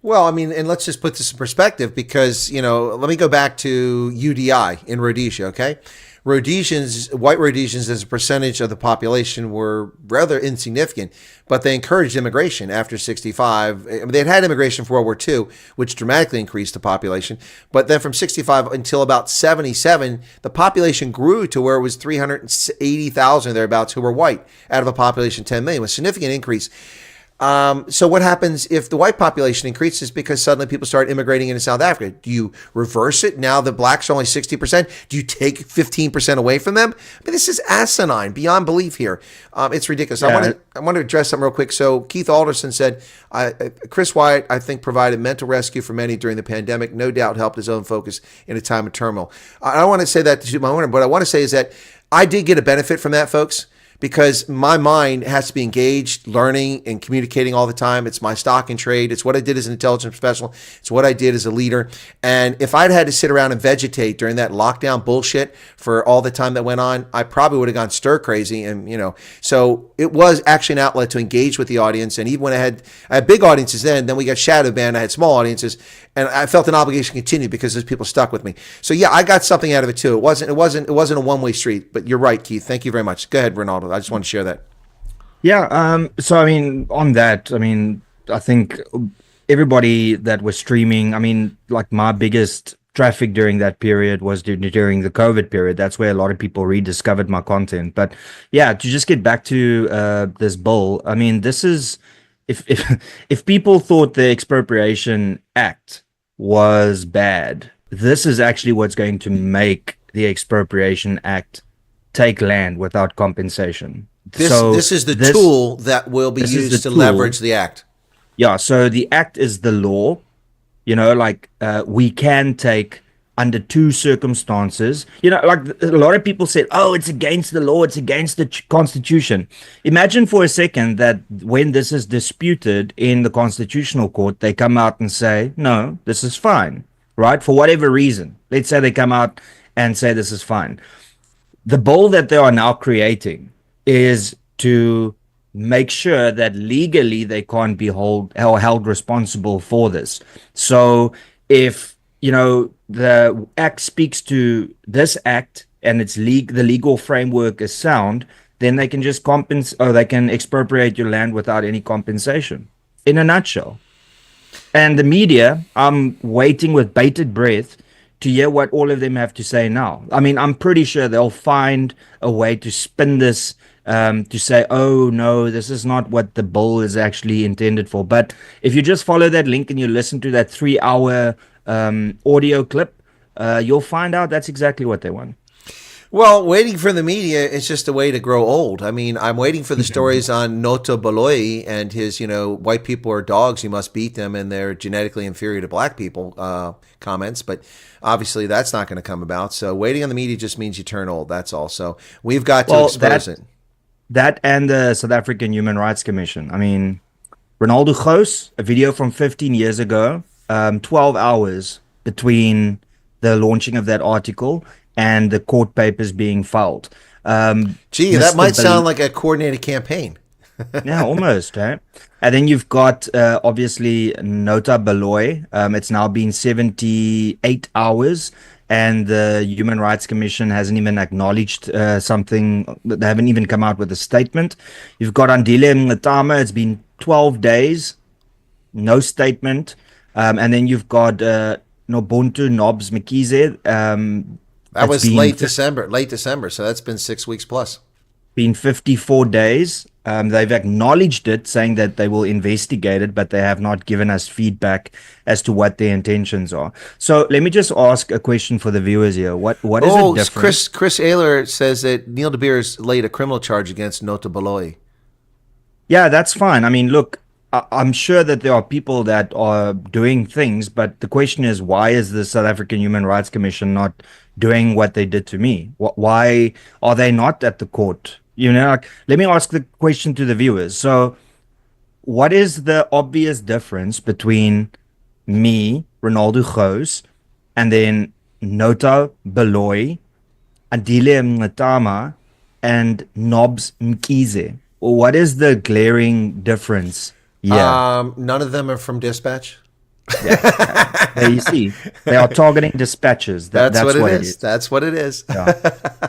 Well, I mean, and let's just put this in perspective, because, let me go back to UDI in Rhodesia, okay? White Rhodesians as a percentage of the population were rather insignificant, but they encouraged immigration after 65. I mean, they had immigration for World War II, which dramatically increased the population. But then from 65 until about 77, the population grew to where it was 380,000 thereabouts who were white out of a population of 10 million, a significant increase. So what happens if the white population increases because suddenly people start immigrating into South Africa? Do you reverse it? Now the blacks are only 60%. Do you take 15% away from them? I mean, this is asinine, beyond belief here. It's ridiculous. Yeah. I want to address something real quick. So Keith Alderson said, Chris Wyatt, I think, provided mental rescue for many during the pandemic. No doubt helped his own focus in a time of turmoil. I don't want to say that to my owner. What I want to say is that I did get a benefit from that, folks, because my mind has to be engaged, learning and communicating all the time. It's my stock and trade. It's what I did as an intelligence professional. It's what I did as a leader. And if I'd had to sit around and vegetate during that lockdown bullshit for all the time that went on, I probably would have gone stir crazy. And, so it was actually an outlet to engage with the audience. And even when I had big audiences then we got shadow banned. I had small audiences, and I felt an obligation to continue because those people stuck with me. So yeah, I got something out of it too. It wasn't a one-way street, but you're right, Keith. Thank you very much. Go ahead, Ronaldo. I just want to share that. Yeah. So, I mean, on that, I think everybody that was streaming, like my biggest traffic during that period was during the COVID period. That's where a lot of people rediscovered my content. But yeah, to just get back to this bill, this is, if people thought the Expropriation Act was bad, this is actually what's going to make the Expropriation Act take land without compensation. This is the tool that will be used to leverage the act. Yeah, so the act is the law. We can take under two circumstances. Like a lot of people said, oh, it's against the law, it's against the Constitution. Imagine for a second that when this is disputed in the Constitutional Court, they come out and say, no, this is fine, right? For whatever reason. Let's say they come out and say this is fine. The bill that they are now creating is to make sure that legally they can't be held responsible for this. So if the act speaks to this act and the legal framework is sound, then they can just they can expropriate your land without any compensation. In a nutshell. And the media, I'm waiting with bated breath to hear what all of them have to say now. I mean, I'm pretty sure they'll find a way to spin this to say, oh, no, this is not what the bill is actually intended for. But if you just follow that link and you listen to that 3-hour audio clip, you'll find out that's exactly what they want. Well, waiting for the media is just a way to grow old. I mean, I'm waiting for the stories on Noto Boloi and his, white people are dogs, you must beat them, and they're genetically inferior to black people comments. But obviously that's not going to come about. So waiting on the media just means you turn old. That's all. So we've got to expose it. That and the South African Human Rights Commission. I mean, Ronaldo Gous, a video from 15 years ago, 12 hours between the launching of that article and the court papers being filed. Gee, that might sound like a coordinated campaign. Yeah, almost, right? And then you've got, obviously, Nota Boloi. It's now been 78 hours, and the Human Rights Commission hasn't even acknowledged something. They haven't even come out with a statement. You've got Andile Mngxitama. It's been 12 days, no statement. And then you've got Nobuntu Nobs Mkhize. That was late December. So that's been 6 weeks plus. Been 54 days. They've acknowledged it, saying that they will investigate it, but they have not given us feedback as to what their intentions are. So let me just ask a question for the viewers here. What is the difference? Chris Ayler says that Neil de Beers laid a criminal charge against Nota Boloi. Yeah, that's fine. I mean, look, I'm sure that there are people that are doing things, but the question is, why is the South African Human Rights Commission not doing what they did to me? Why are they not at the court? Let me ask the question to the viewers. So what is the obvious difference between me, Ronaldo Gous, and then Nota Boloi, Andile Mngxitama, and Nobs Mkhize? What is the glaring difference? Yeah. None of them are from Dispatch. Yeah. There you see, they are targeting dispatches. That's what it is. That's what it is. Yeah.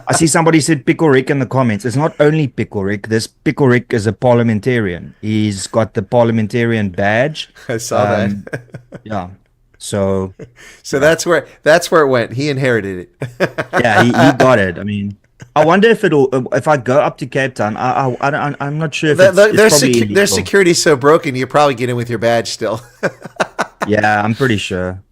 I see somebody said Pickle Rick in the comments. It's not only Pickle Rick. This Pickle Rick is a parliamentarian. He's got the parliamentarian badge. I saw that. Yeah. So that's where it went. He inherited it. Yeah, he got it. I mean, I wonder if I go up to Cape Town, I'm not sure if their security's so broken, you probably get in with your badge still. Yeah, I'm pretty sure.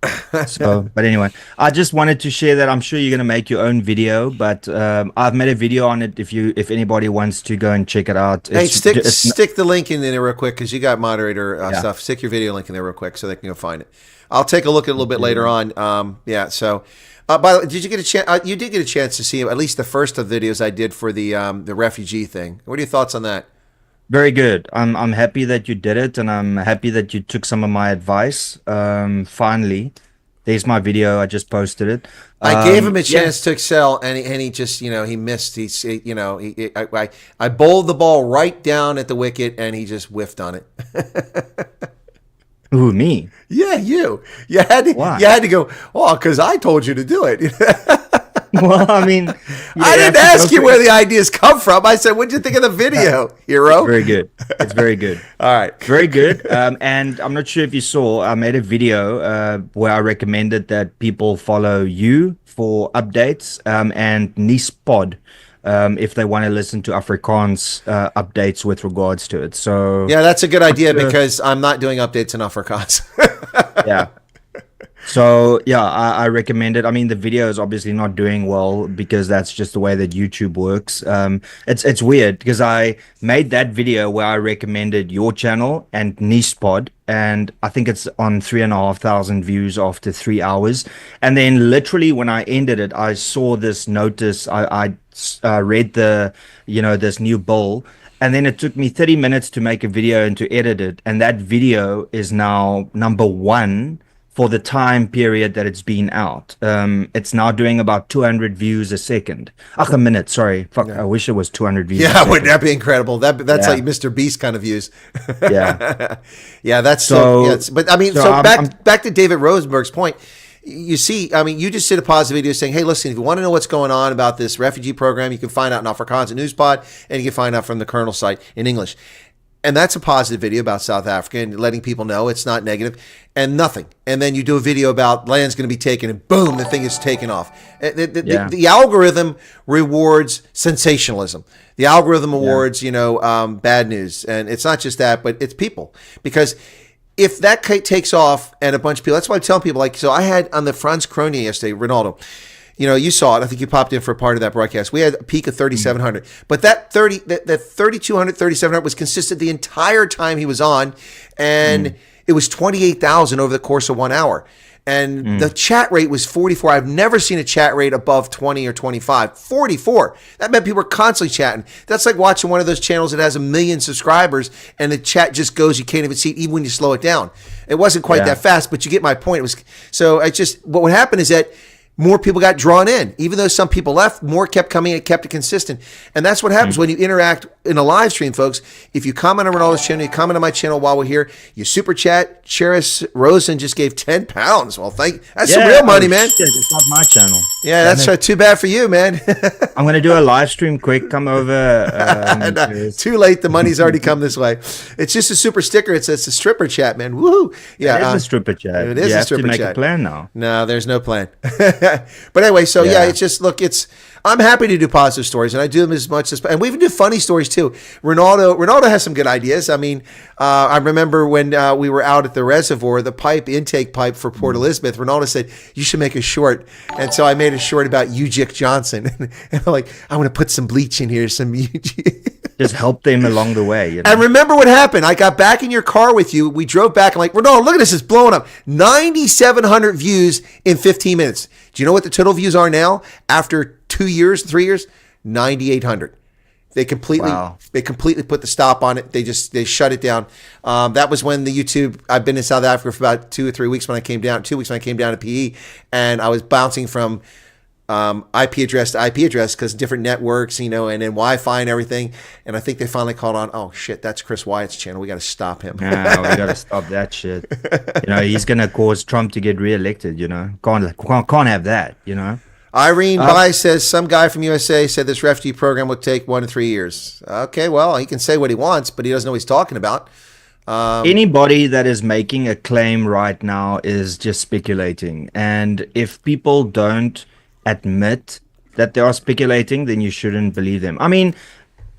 So, but anyway, I just wanted to share that. I'm sure you're going to make your own video, but I've made a video on it. If anybody wants to go and check it out. Hey, stick the link in there real quick, because you got moderator stuff. Stick your video link in there real quick so they can go find it. I'll take a look at it a little bit later on. Yeah. So, by the way, did you get a chance? You did get a chance to see at least the first of the videos I did for the refugee thing. What are your thoughts on that? Very good. I'm happy that you did it, and I'm happy that you took some of my advice. Finally, there's my video. I just posted it. I gave him a chance to excel, and he just he missed. I bowled the ball right down at the wicket, and he just whiffed on it. Who, me? Yeah, you. You had to go. Oh, because I told you to do it. Well, I mean, I didn't ask you where the ideas come from. I said, "What'd you think of the video, hero?" Very good. It's very good. All right, very good. And I'm not sure if you saw, I made a video where I recommended that people follow you for updates and Nispod if they want to listen to Afrikaans updates with regards to it. So yeah, that's a good idea because I'm not doing updates in Afrikaans. Yeah. So yeah, I recommend it. I mean, the video is obviously not doing well because that's just the way that YouTube works. It's weird because I made that video where I recommended your channel and Nispod, and I think it's on 3,500 views after 3 hours. And then literally when I ended it, I saw this notice. I read this new bill. And then it took me 30 minutes to make a video and to edit it. And that video is now #1 for the time period that it's been out. It's now doing about 200 views a second. A minute, sorry. Fuck, yeah. I wish it was 200 views. Yeah, wouldn't that be incredible? That's like Mr. Beast kind of views. Yeah. Yeah, that's so. But I mean, so back to David Rosenberg's point. you see, I mean, you just did a positive video saying, hey, listen, if you want to know what's going on about this refugee program, you can find out in Afrikaans News Pod, and you can find out from the Colonel site in English. And that's a positive video about South Africa and letting people know it's not negative and nothing. And then you do a video about land's going to be taken and boom, the thing is taken off. The algorithm rewards sensationalism. The algorithm awards, bad news. And it's not just that, but it's people. Because if that takes off and a bunch of people, that's why I'm telling people, like, so I had on the Franz Kronia yesterday, Ronaldo, you saw it. I think you popped in for a part of that broadcast. We had a peak of 3,700, but that 3,200, 3,700 was consistent the entire time he was on, and it was 28,000 over the course of 1 hour. And the chat rate was 44. I've never seen a chat rate above 20 or 25. 44. That meant people were constantly chatting. That's like watching one of those channels that has 1 million subscribers and the chat just goes. You can't even see it, even when you slow it down. It wasn't quite that fast, but you get my point. It was what would happen is that more people got drawn in. Even though some people left, more kept coming and kept it consistent. And that's what happens when you interact in a live stream, folks. If you comment on Ronaldo's channel, you comment on my channel while we're here, you super chat. Cheris Rosen just gave £10. Well, that's some real money, man. Shit, it's not my channel. Yeah, that's too bad for you, man. I'm going to do a live stream quick. Come over. Too late. The money's already come this way. It's just a super sticker. It's a stripper chat, man. Woohoo. Yeah, it is a stripper chat. It is you a have stripper to make chat. a plan now. No, there's no plan. But anyway, so it's just, look, I'm happy to do positive stories, and I do them as much as, and we even do funny stories too. Ronaldo has some good ideas. I mean, I remember when we were out at the reservoir, the intake pipe for Port Elizabeth, Ronaldo said, you should make a short. And so I made a short about Ujik Johnson. And I'm like, I'm going to put some bleach in here, some Ujik. Just help them along the way. And remember what happened. I got back in your car with you. We drove back. I'm like, Ronaldo, look at this. It's blowing up. 9,700 views in 15 minutes. Do you know what the total views are now after 3 years? 9,800. They completely put the stop on it. They shut it down. That was when the YouTube, I've been in South Africa for about 2 or 3 weeks when I came down, 2 weeks when I came down to PE, and I was bouncing from IP address to IP address because different networks, and then Wi-Fi and everything. And I think they finally called on, oh shit, that's Chris Wyatt's channel. We got to stop him. We got to stop that shit. He's going to cause Trump to get reelected, Can't have that, Irene Bai says, some guy from USA said this refugee program will take 1 to 3 years. Okay, well, he can say what he wants, but he doesn't know what he's talking about. Anybody that is making a claim right now is just speculating. And if people don't admit that they are speculating, then you shouldn't believe them. I mean,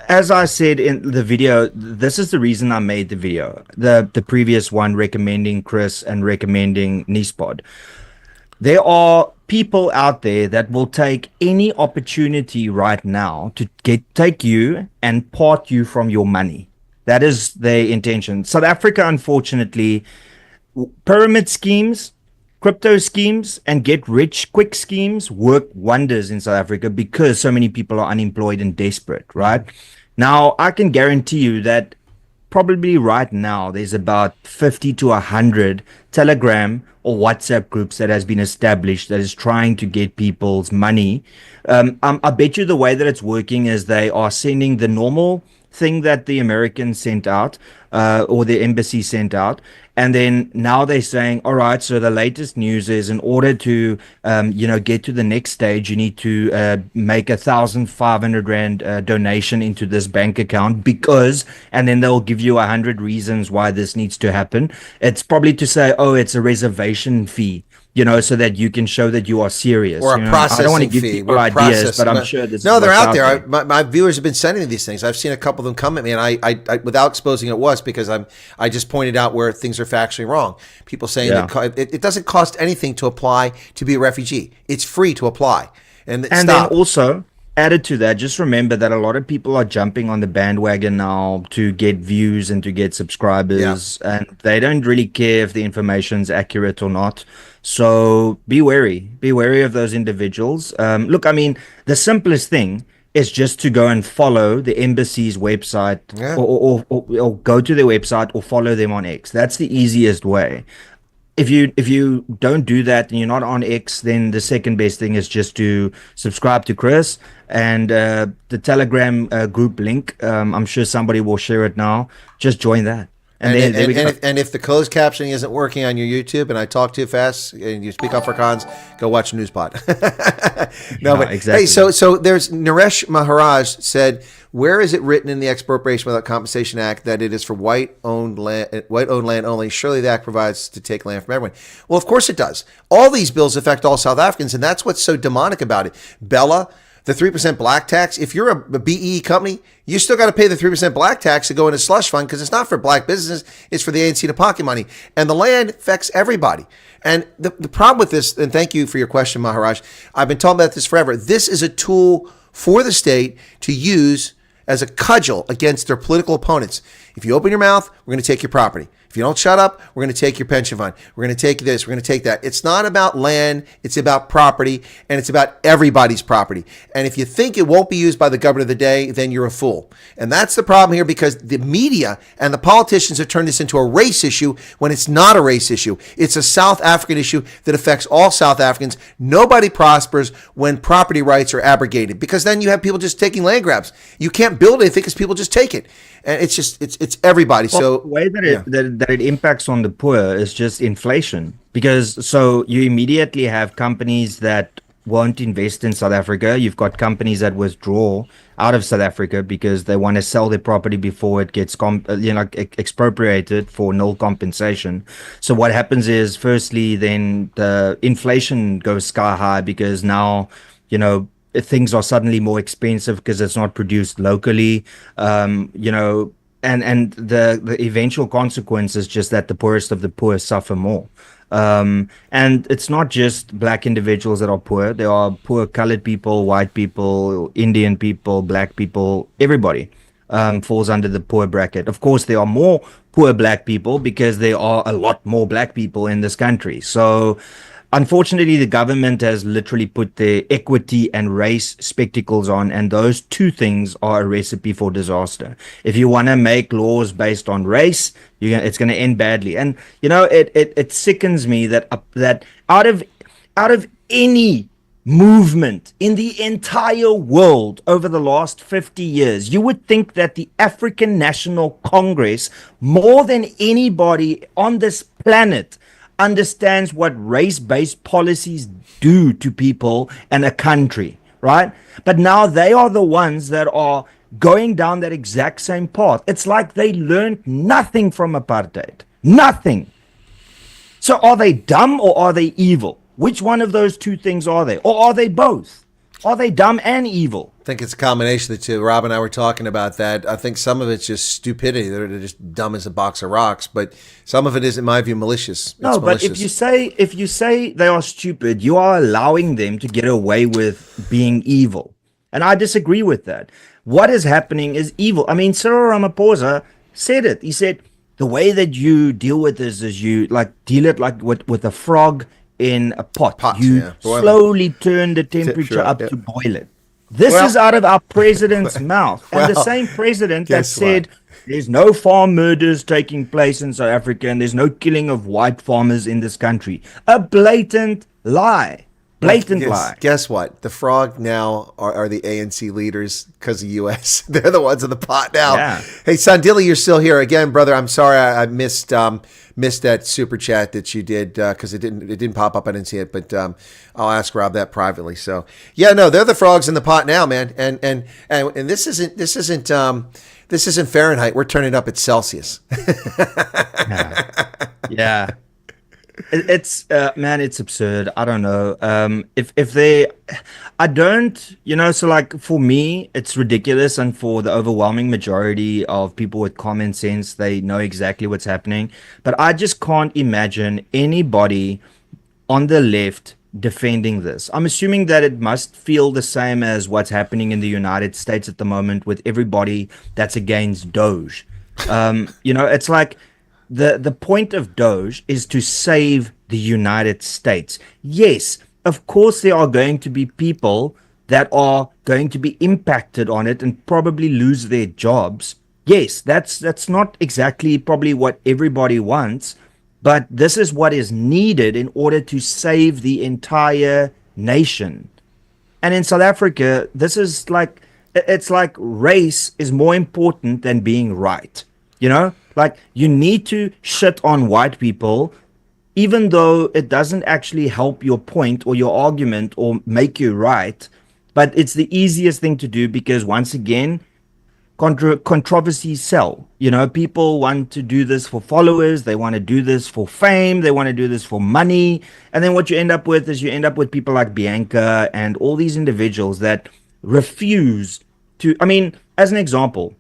as I said in the video, this is the reason I made the video. The previous one recommending Chris and recommending Nispod. There are people out there that will take any opportunity right now to take you and part you from your money. That is their intention. South Africa, unfortunately, pyramid schemes, crypto schemes, and get rich quick schemes work wonders in South Africa because so many people are unemployed and desperate, right? Now, I can guarantee you that probably right now there's about 50 to 100 Telegram or WhatsApp groups that has been established that is trying to get people's money. I bet you the way that it's working is they are sending the normal thing that the Americans sent out or the embassy sent out. And then now they're saying, all right, so the latest news is in order to, get to the next stage, you need to make 1,500 Rand donation into this bank account because, and then they'll give you 100 reasons why this needs to happen. It's probably to say, oh, it's a reservation fee. So that you can show that you are serious. Or a processing I don't want to give fee. people ideas, but I'm sure this. No, they're out there. My viewers have been sending me these things. I've seen a couple of them come at me, and I without exposing it was because I just pointed out where things are factually wrong. People saying that it doesn't cost anything to apply to be a refugee. It's free to apply. And then also added to that, just remember that a lot of people are jumping on the bandwagon now to get views and to get subscribers, and they don't really care if the information's accurate or not. So be wary of those individuals. Look, I mean, the simplest thing is just to go and follow the embassy's website or go to their website or follow them on X. That's the easiest way. If you don't do that and you're not on X, then the second best thing is just to subscribe to Chris and the Telegram group link. I'm sure somebody will share it now. Just join that. And, there we go. and if the closed captioning isn't working on your YouTube and I talk too fast and you speak Afrikaans, go watch Newspot. No, but exactly. hey, so there's Naresh Maharaj said, where is it written in the Expropriation Without Compensation Act that it is for white-owned land only? Surely the act provides to take land from everyone. Well, of course it does. All these bills affect all South Africans, and that's what's so demonic about it. Bella, the 3% black tax, if you're a BEE company, you still got to pay the 3% black tax to go into slush fund because it's not for black businesses, it's for the ANC to pocket money. And the land affects everybody. And the problem with this, and thank you for your question, Maharaj, I've been talking about this forever. This is a tool for the state to use as a cudgel against their political opponents. If you open your mouth, we're going to take your property. If you don't shut up, we're going to take your pension fund. We're going to take this. We're going to take that. It's not about land. It's about property, and it's about everybody's property. And if you think it won't be used by the government of the day, then you're a fool. And that's the problem here, because the media and the politicians have turned this into a race issue when it's not a race issue. It's a South African issue that affects all South Africans. Nobody prospers when property rights are abrogated, because then you have people just taking land grabs. You can't build anything because people just take it. And it's just, it's everybody. Well, so the way that it impacts on the poor is just inflation, because so you immediately have companies that won't invest in South Africa. You've got companies that withdraw out of South Africa because they want to sell their property before it gets expropriated for nil compensation. So what happens is, firstly, then the inflation goes sky high because now, things are suddenly more expensive because it's not produced locally, and the eventual consequence is just that the poorest of the poor suffer more. And it's not just black individuals that are poor. There are poor colored people, white people, Indian people, black people, everybody falls under the poor bracket. Of course, there are more poor black people because there are a lot more black people in this country. So unfortunately, the government has literally put their equity and race spectacles on, and those two things are a recipe for disaster. If you want to make laws based on race, it's going to end badly. And it sickens me that out of any movement in the entire world over the last 50 years, you would think that the African National Congress, more than anybody on this planet, understands what race-based policies do to people and a country, right? But now they are the ones that are going down that exact same path. It's like they learned nothing from apartheid. Nothing. So are they dumb or are they evil? Which one of those two things are they? Or are they both? Are they dumb and evil? I think it's a combination of the two. Rob and I were talking about that. I think some of it's just stupidity. They're just dumb as a box of rocks. But some of it is, in my view, malicious. No, but if you say they are stupid, you are allowing them to get away with being evil. And I disagree with that. What is happening is evil. I mean, Cyril Ramaphosa said it. He said, the way that you deal with this is you deal it like with a frog in a pot. You slowly turn the temperature up to boil it. This is out of our president's mouth. And the same president that said there's no farm murders taking place in South Africa and there's no killing of white farmers in this country. A blatant lie. Blatant lie. Guess what? The frog now are the ANC leaders because of U.S. They're the ones in the pot now. Yeah. Hey, Sandili, you're still here again, brother. I'm sorry I missed that super chat that you did because it didn't pop up. I didn't see it, but I'll ask Rob that privately. So yeah, no, they're the frogs in the pot now, man. And this isn't Fahrenheit. We're turning up at Celsius. Yeah. It's man, it's absurd. I don't know. So like for me, it's ridiculous, and for the overwhelming majority of people with common sense, they know exactly what's happening. But I just can't imagine anybody on the left defending this. I'm assuming that it must feel the same as what's happening in the United States at the moment with everybody that's against Doge. It's like the point of Doge is to save the United States. Yes, of course there are going to be people that are going to be impacted on it and probably lose their jobs. Yes, that's not exactly probably what everybody wants, but this is what is needed in order to save the entire nation. And in South Africa, this is it's like race is more important than being right. Like, you need to shit on white people, even though it doesn't actually help your point or your argument or make you right. But it's the easiest thing to do because, once again, controversies sell. People want to do this for followers, they want to do this for fame, they want to do this for money. And then what you end up with is people like Bianca and all these individuals that refuse to, as an example,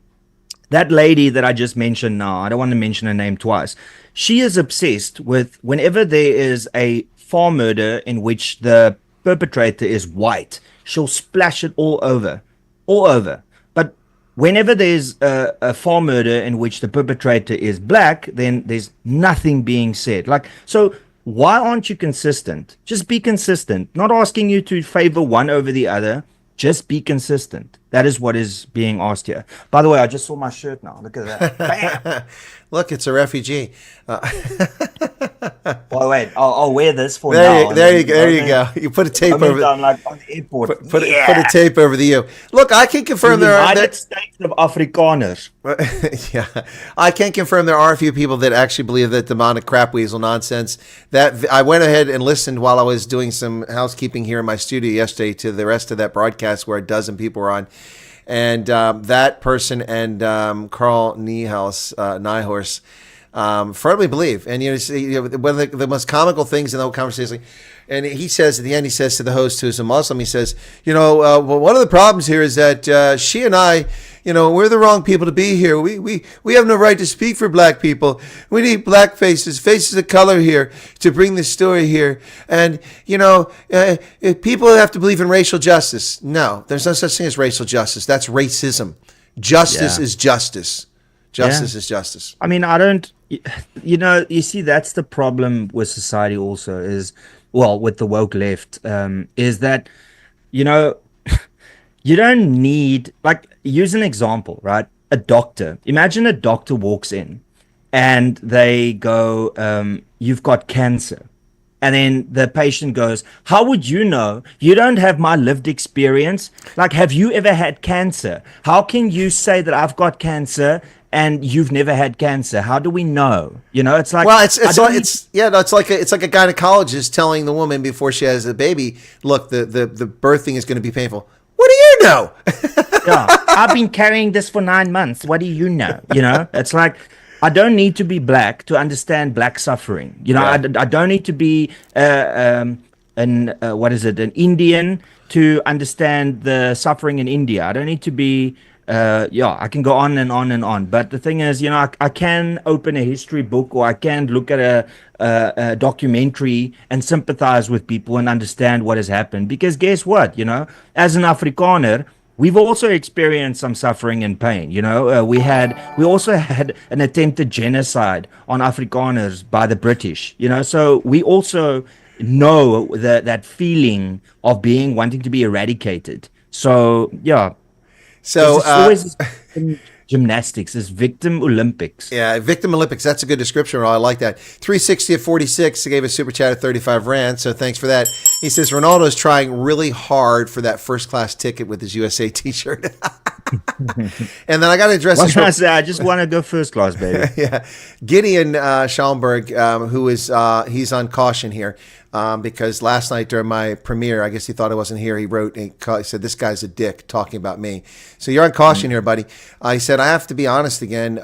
that lady that I just mentioned now, I don't want to mention her name twice. She is obsessed with whenever there is a farm murder in which the perpetrator is white, she'll splash it all over. But whenever there's a farm murder in which the perpetrator is black, then there's nothing being said. So why aren't you consistent? Just be consistent. Not asking you to favor one over the other. Just be consistent. That is what is being asked here. By the way, I just saw my shirt now. Look at that. Bam! Look, it's a refugee. Well, wait. I'll wear this for there now. There you go. You put a tape over. I'm like on the airport. Put a tape over the U. Look, I can confirm the United States of Afrikaners. Yeah, I can confirm there are a few people that actually believe that demonic crap weasel nonsense. That I went ahead and listened while I was doing some housekeeping here in my studio yesterday to the rest of that broadcast where a dozen people were on. And that person and Carl Nyhorst firmly believe. And one of the most comical things in the whole conversation, and he says at the end, he says to the host, who's a Muslim, he says, well, one of the problems here is that she and I, we're the wrong people to be here. We have no right to speak for black people. We need black faces of color here to bring this story here. And, people have to believe in racial justice. No, there's no such thing as racial justice. That's racism. Justice is justice. Justice is justice. I don't, you see, that's the problem with society also is, well, with the woke left, is that, you don't need, use an example, right? A doctor. Imagine a doctor walks in and they go, you've got cancer. And then the patient goes, how would you know? You don't have my lived experience. Have you ever had cancer? How can you say that I've got cancer and you've never had cancer? How do we know? It's like, well, it's like a gynecologist telling the woman before she has a baby, look, the birthing is going to be painful. What do you know? Yeah, I've been carrying this for 9 months. What do you know? It's like, I don't need to be black to understand black suffering. I don't need to be an Indian to understand the suffering in India. I don't need to be I can go on and on and on. But the thing is, I can open a history book or I can look at a documentary and sympathize with people and understand what has happened. Because guess what? As an Afrikaner, we've also experienced some suffering and pain. We also had an attempted genocide on Afrikaners by the British. So we also know that feeling of wanting to be eradicated. So yeah. So it's always gymnastics, is victim Olympics. Yeah, victim Olympics. That's a good description. I like that. 360 at 46 gave a super chat at 35 rand. So thanks for that. He says Ronaldo is trying really hard for that first class ticket with his USA T-shirt. And then I got to address. What can I say? I just want to go first class, baby. Yeah, Gideon Schaumburg, who is he's on caution here. Because last night during my premiere, I guess he thought I wasn't here. He wrote, he said, this guy's a dick talking about me. So you're on caution here, buddy. He said, I have to be honest again.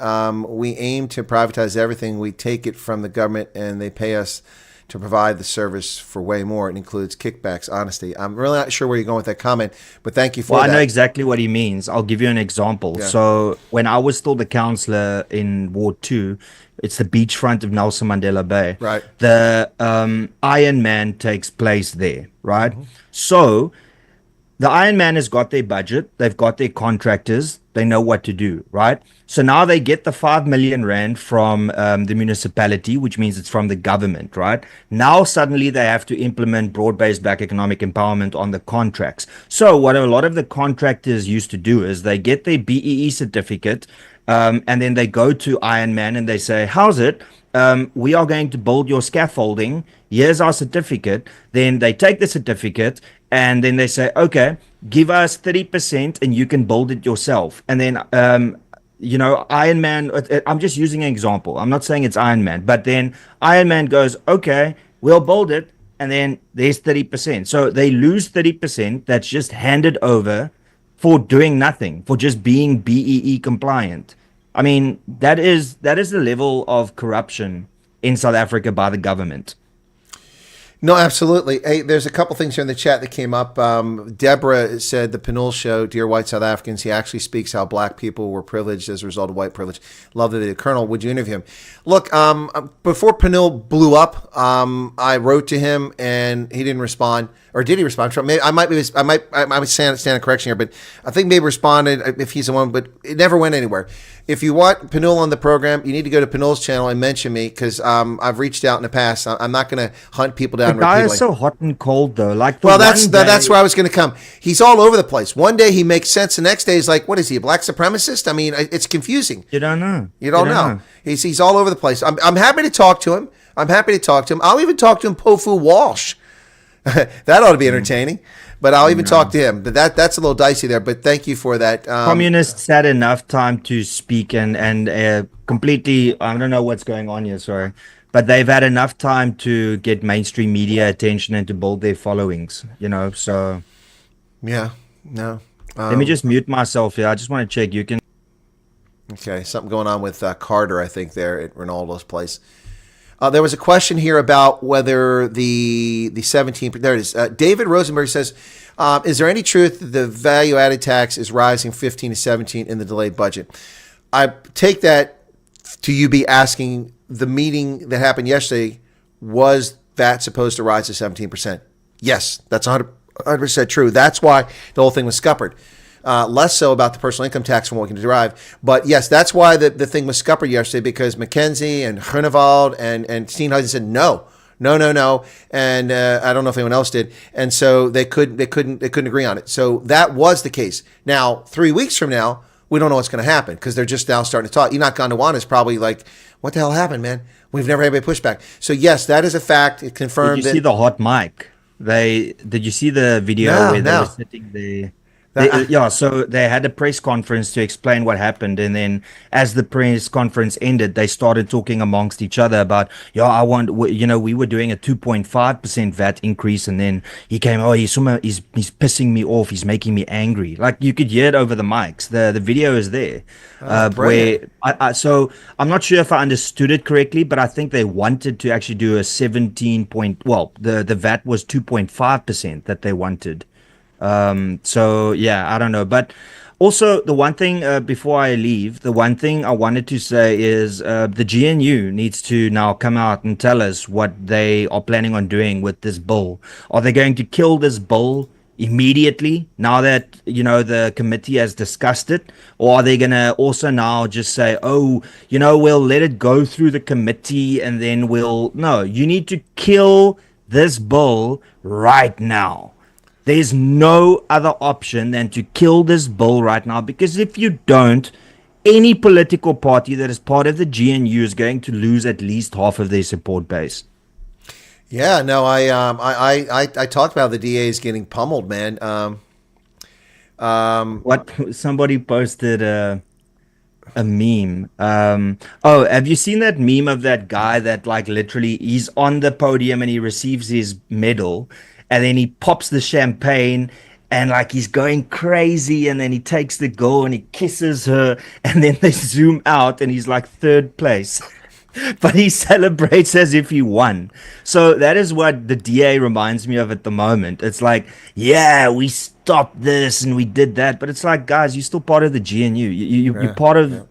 We aim to privatize everything. We take it from the government and they pay us to provide the service for way more. It includes kickbacks, honesty. I'm really not sure where you're going with that comment, but thank you for that. I know exactly what he means. I'll give you an example. Yeah. So when I was still the councillor in Ward 2, it's the beachfront of Nelson Mandela Bay. Right. The Iron Man takes place there, right? Mm-hmm. So the Iron Man has got their budget. They've got their contractors. They know what to do, right? So now they get the 5 million rand from the municipality, which means it's from the government, right? Now suddenly they have to implement broad-based black economic empowerment on the contracts. So what a lot of the contractors used to do is they get their BEE certificate, and then they go to Iron Man and they say, how's it? We are going to build your scaffolding. Here's our certificate. Then they take the certificate and then they say, okay, give us 30% and you can build it yourself. And then Iron Man, I'm just using an example. I'm not saying it's Iron Man, but then Iron Man goes, okay, we'll build it. And then there's 30%. So they lose 30% that's just handed over for doing nothing, for just being BEE compliant. I mean, that is the level of corruption in South Africa by the government. No, absolutely. Hey, there's a couple things here in the chat that came up. Deborah said the Pinul show, Dear White South Africans, he actually speaks how black people were privileged as a result of white privilege. Love the video. Colonel, would you interview him? Look, before Pinul blew up, I wrote to him and he didn't respond. Or did he respond? I might stand a correction here, but I think maybe responded if he's the one, but it never went anywhere. If you want Pinul on the program, you need to go to Pinul's channel and mention me because I've reached out in the past. I'm not going to hunt people down The guy repeatedly. is so hot and cold though. Like That's where I was going to come. He's all over the place. One day he makes sense. The next day he's like, what is he, a black supremacist? I mean, it's confusing. You don't know. You don't know. He's all over the place. I'm happy to talk to him. I'll even talk to him Pofu Walsh. That ought to be entertaining. But I'll even talk to him. But that's a little dicey there. But thank you for that. Communists had enough time to speak and completely. I don't know what's going on here. Sorry, but they've had enough time to get mainstream media attention and to build their followings. So yeah, no. Let me just mute myself here. I just want to check. You can. Okay, something going on with Carter, I think, there at Ronaldo's place. There was a question here about whether the 17. There it is. David Rosenberg says, "Is there any truth that the value-added tax is rising 15 to 17 in the delayed budget?" I take that to you be asking the meeting that happened yesterday. Was that supposed to rise to 17%? Yes, that's 100% true. That's why the whole thing was scuppered. Less so about the personal income tax from what we can derive. But yes, that's why the thing was scuppered yesterday, because McKenzie and Groenewald and Steenhuisen said no. And I don't know if anyone else did. And so they couldn't agree on it. So that was the case. Now, 3 weeks from now, we don't know what's going to happen because they're just now starting to talk. Enoch Gondwana is probably like, what the hell happened, man? We've never had anybody pushback. So yes, that is a fact. It confirmed. Did you see the hot mic? Did you see the video where they were sitting there? So they had a press conference to explain what happened, and then as the press conference ended, they started talking amongst each other about, we were doing a 2.5% VAT increase, and then he came, he's pissing me off, he's making me angry. Like you could hear it over the mics. The video is there. So I'm not sure if I understood it correctly, but I think they wanted to actually do a the VAT was 2.5% that they wanted. So yeah, I don't know, but also the one thing before I leave, the one thing I wanted to say is the GNU needs to now come out and tell us what they are planning on doing with this bill. Are they going to kill this bill immediately now that the committee has discussed it, or are they going to also now just say, we'll let it go through the committee and then no, you need to kill this bill right now. There's no other option than to kill this bill right now, because if you don't, any political party that is part of the GNU is going to lose at least half of their support base. Yeah, no, I talked about the DAs getting pummeled, man. What somebody posted a meme. Have you seen that meme of that guy that like literally he's on the podium and he receives his medal? And then he pops the champagne and like he's going crazy, and then he takes the girl and he kisses her, and then they zoom out and he's like third place. But he celebrates as if he won. So that is what the DA reminds me of at the moment. It's like, yeah, we stopped this and we did that. But it's like, guys, you're still part of the GNU. You're part of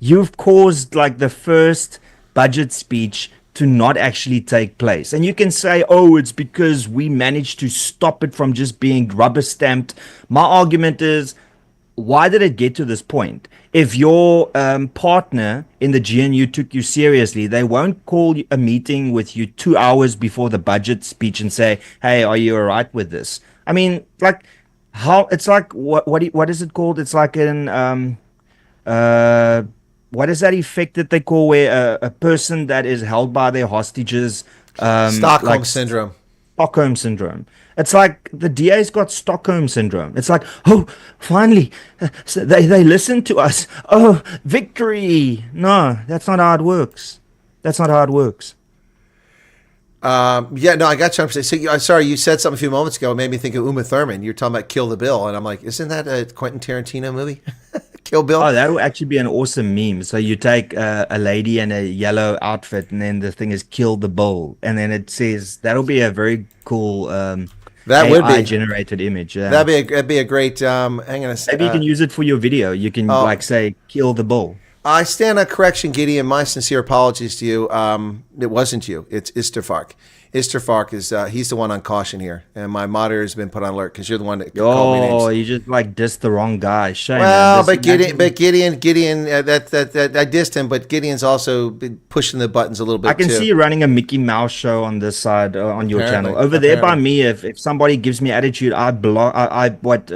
you've caused like the first budget speech to not actually take place. And you can say, it's because we managed to stop it from just being rubber stamped. My argument is, why did it get to this point? If your partner in the GNU took you seriously, they won't call a meeting with you 2 hours before the budget speech and say, hey, are you all right with this? I mean, like, how it's like, what is it called? It's like what is that effect that they call where a person that is held by their hostages Stockholm syndrome. Stockholm syndrome. It's like the DA's got Stockholm syndrome. It's like, oh, finally, so they listen to us. Oh, victory. No, that's not how it works. That's not how it works. Yeah, no, I got you. I'm sorry, you said something a few moments ago. It made me think of Uma Thurman. You're talking about Kill the Bill, and I'm like, isn't that a Quentin Tarantino movie? Kill Bill? Oh, that would actually be an awesome meme. So you take a lady in a yellow outfit, and then the thing is "Kill the Bull," and then it says that'll be a very cool That would AI be generated image. Yeah. that'd be a great. Hang on a second. Maybe you can use it for your video. You can like say "Kill the Bull." I stand on correction, Gideon. My sincere apologies to you. It wasn't you. It's Isterfark. Isterfark is he's the one on caution here, and my moderator has been put on alert because you're the one that called me names. Oh, you just like dissed the wrong guy. Shame. Well, man. Gideon, that I dissed him, but Gideon's also been pushing the buttons a little bit. I can too. see you running a Mickey Mouse show on this side on your Apparently, channel. Over there by me, if somebody gives me attitude, I block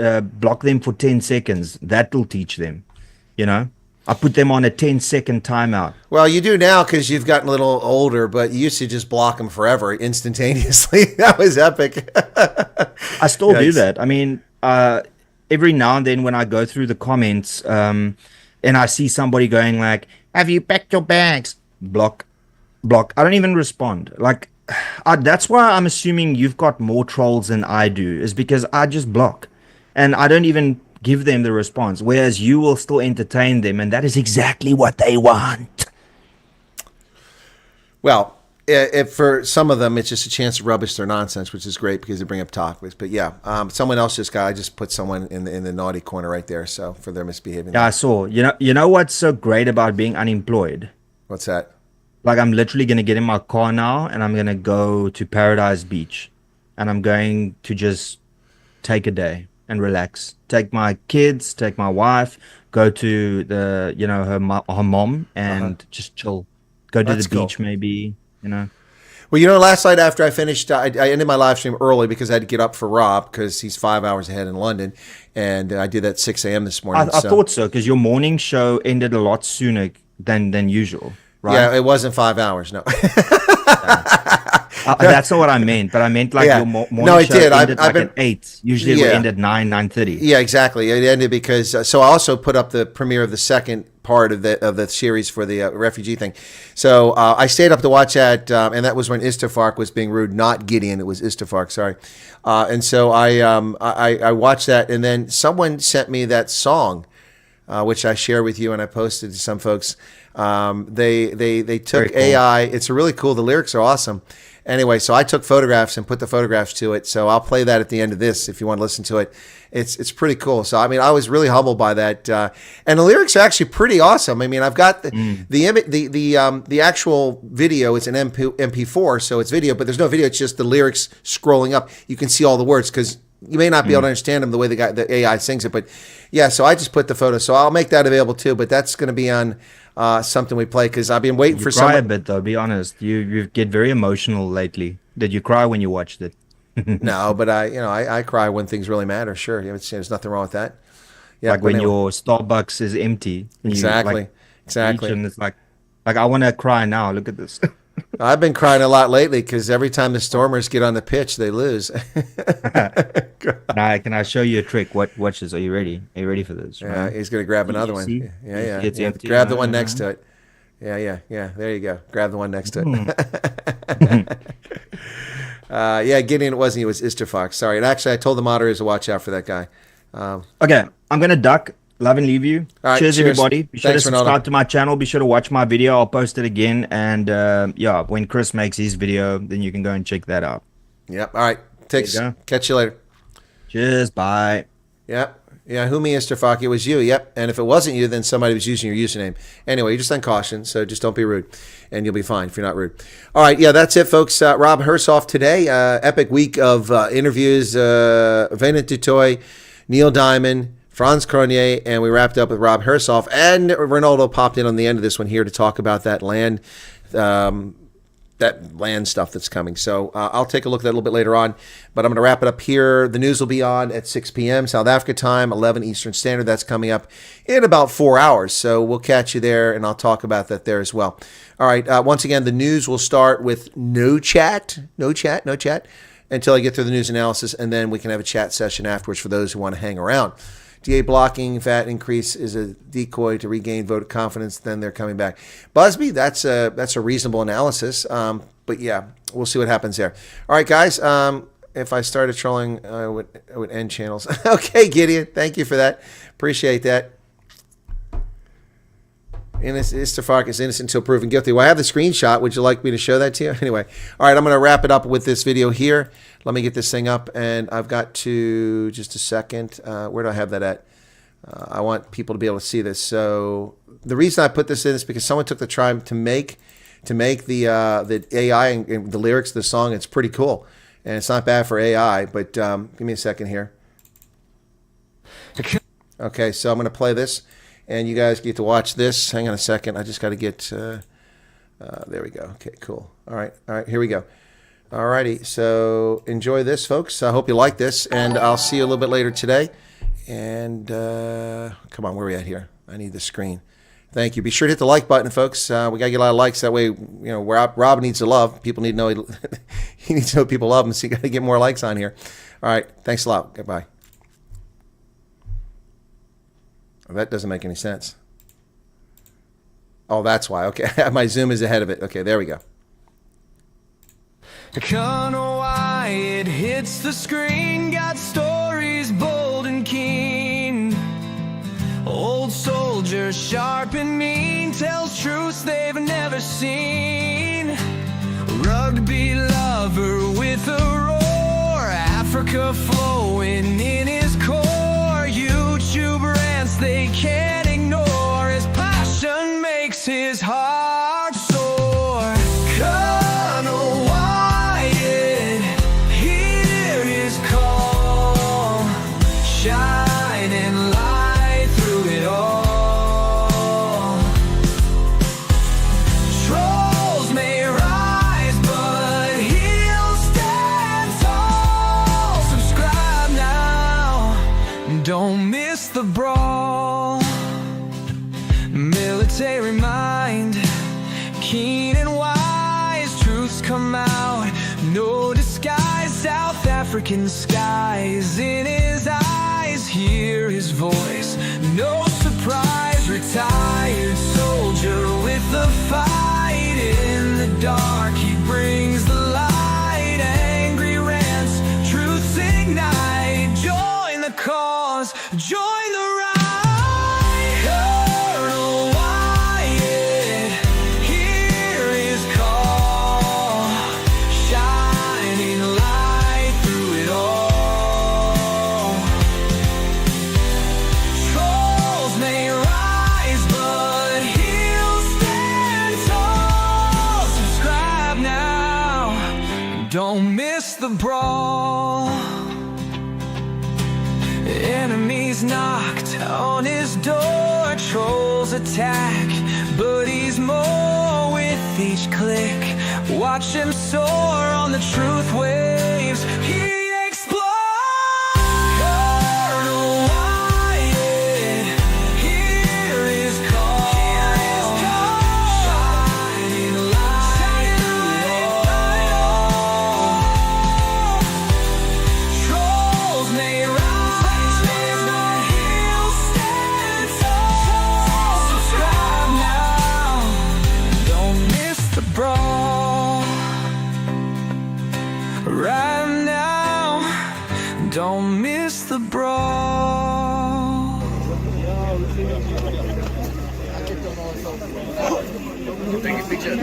them for 10 seconds. That will teach them. You know, I put them on a 10-second timeout. Well, you do now because you've gotten a little older, but you used to just block them forever, instantaneously. That was epic. I still do that. I mean, every now and then when I go through the comments and I see somebody going like, "Have you packed your bags?" Block. I don't even respond. Like, that's why I'm assuming you've got more trolls than I do, is because I just block. And I don't even give them the response, whereas you will still entertain them, and that is exactly what they want. Well, if for some of them, it's just a chance to rubbish their nonsense, which is great because they bring up topics. But yeah, someone else I just put someone in the naughty corner right there. So for their misbehaving. Yeah, I saw. You know what's so great about being unemployed? What's that? Like, I'm literally going to get in my car now and I'm going to go to Paradise Beach and I'm going to just take a day and relax. Take my kids, take my wife, go to the, her mom and just chill. Go to the beach maybe, Well, last night after I finished, I ended my live stream early because I had to get up for Rob because he's 5 hours ahead in London. And I did that 6 a.m. this morning. I thought so, because your morning show ended a lot sooner than usual, right? Yeah, it wasn't 5 hours, no. That's not what I meant, but I meant like your morning show ended at 8. Usually it would end at 9:30. Yeah, exactly. It ended because so I also put up the premiere of the second part of the series for the refugee thing. So I stayed up to watch that, and that was when Isterfark was being rude, not Gideon. It was Isterfark, sorry. And so I watched that, and then someone sent me that song, which I share with you, and I posted to some folks. They took cool. AI. It's really cool. The lyrics are awesome. Anyway, so I took photographs and put the photographs to it. So I'll play that at the end of this if you want to listen to it. It's pretty cool. So I mean, I was really humbled by that, and the lyrics are actually pretty awesome. I mean, I've got the actual video. It's an MP4, so it's video, but there's no video. It's just the lyrics scrolling up. You can see all the words because you may not be able to understand them the way the AI sings it. But yeah, so I just put the photo. So I'll make that available too. But that's going to be on something we play because I've been waiting for some. You cry a bit though. Be honest. You get very emotional lately. Did you cry when you watched it? No, but I cry when things really matter. Sure, there's nothing wrong with that. Yeah, like when your Starbucks is empty. Exactly. And it's like I want to cry now. Look at this. I've been crying a lot lately because every time the Stormers get on the pitch, they lose. Now, can I show you a trick? Watch this. Are you ready? Are you ready for this? Yeah, he's going to grab another one. Yeah. It's empty. Grab the one next to it. Yeah. There you go. Grab the one next to it. Gideon, it wasn't you. It was Isterfox. Sorry. And actually, I told the moderators to watch out for that guy. Okay, I'm going to duck. Love and leave you. All right, cheers, everybody. Be sure Thanks, to subscribe Ronaldo. to my channel. Be sure to watch my video. I'll post it again. And when Chris makes his video, then you can go and check that out. Yep. All right. Catch you later. Cheers. Bye. Yep. Yeah, who me, Isterfox? It was you. Yep. And if it wasn't you, then somebody was using your username. Anyway, you're just on caution, so just don't be rude, and you'll be fine if you're not rude. All right. Yeah, that's it, folks. Rob Hersov today. Epic week of interviews. Venant Dutoy, Neil Diamond, Franz Cronier, and we wrapped up with Rob Hersov, and Ronaldo popped in on the end of this one here to talk about that land stuff that's coming. So I'll take a look at that a little bit later on, but I'm going to wrap it up here. The news will be on at 6 p.m. South Africa time, 11 Eastern Standard. That's coming up in about 4 hours. So we'll catch you there, and I'll talk about that there as well. All right. Once again, the news will start with no chat. until I get through the news analysis, and then we can have a chat session afterwards for those who want to hang around. DA blocking VAT increase is a decoy to regain voter confidence. Then they're coming back. Busby, that's a reasonable analysis. But yeah, we'll see what happens there. All right, guys. If I started trolling, I would end channels. Okay, Gideon, thank you for that. Appreciate that. Istafak is innocent until proven guilty. Well, I have the screenshot. Would you like me to show that to you? Anyway, all right, I'm going to wrap it up with this video here. Let me get this thing up, and I've got to, just a second, where do I have that at? I want people to be able to see this. So the reason I put this in is because someone took the time to make the AI and the lyrics of the song. It's pretty cool, and it's not bad for AI, but give me a second here. Okay, so I'm going to play this. And you guys get to watch this. Hang on a second. I just got to get, there we go. Okay, cool. All right, here we go. All righty, so enjoy this, folks. I hope you like this, and I'll see you a little bit later today. And come on, where are we at here? I need the screen. Thank you. Be sure to hit the like button, folks. We got to get a lot of likes. That way, Rob needs to love. People need to know he needs to know people love him, so you got to get more likes on here. All right, thanks a lot. Goodbye. That doesn't make any sense. Oh, that's why. Okay, my Zoom is ahead of it. Okay, there we go. Connor Wyatt hits the screen, got stories bold and keen. Old soldier, sharp and mean, tells truths they've never seen. Rugby lover with a roar, Africa flowing in his core. YouTube rants they can't ignore, his passion makes his heart soar. Connor Wyatt, hear his call, shining light through it all. Trolls may rise, but he'll stand tall. Subscribe now, don't miss the brawl. Military mind, keen and wise, truths come out, no disguise. South African skies in his eyes, hear his voice, no surprise. Retired soldier with the fight, in the dark he brings the light. Angry rants, truths ignite. Join the cause, join the ride. Colonel Wyatt, hear his call, shining light through it all. Trolls may rise, but he'll stand tall. Subscribe now, don't miss the brawl. Enemies knocked on his door, trolls attack, but he's more with each click. Watch him soar on the truth waves, he explodes. Colonel Wyatt, hear his call, shining light through it all. Trolls may rise, but he'll stand tall. Subscribe now, don't miss the brawl. Right now, don't miss the brawl. Take a picture.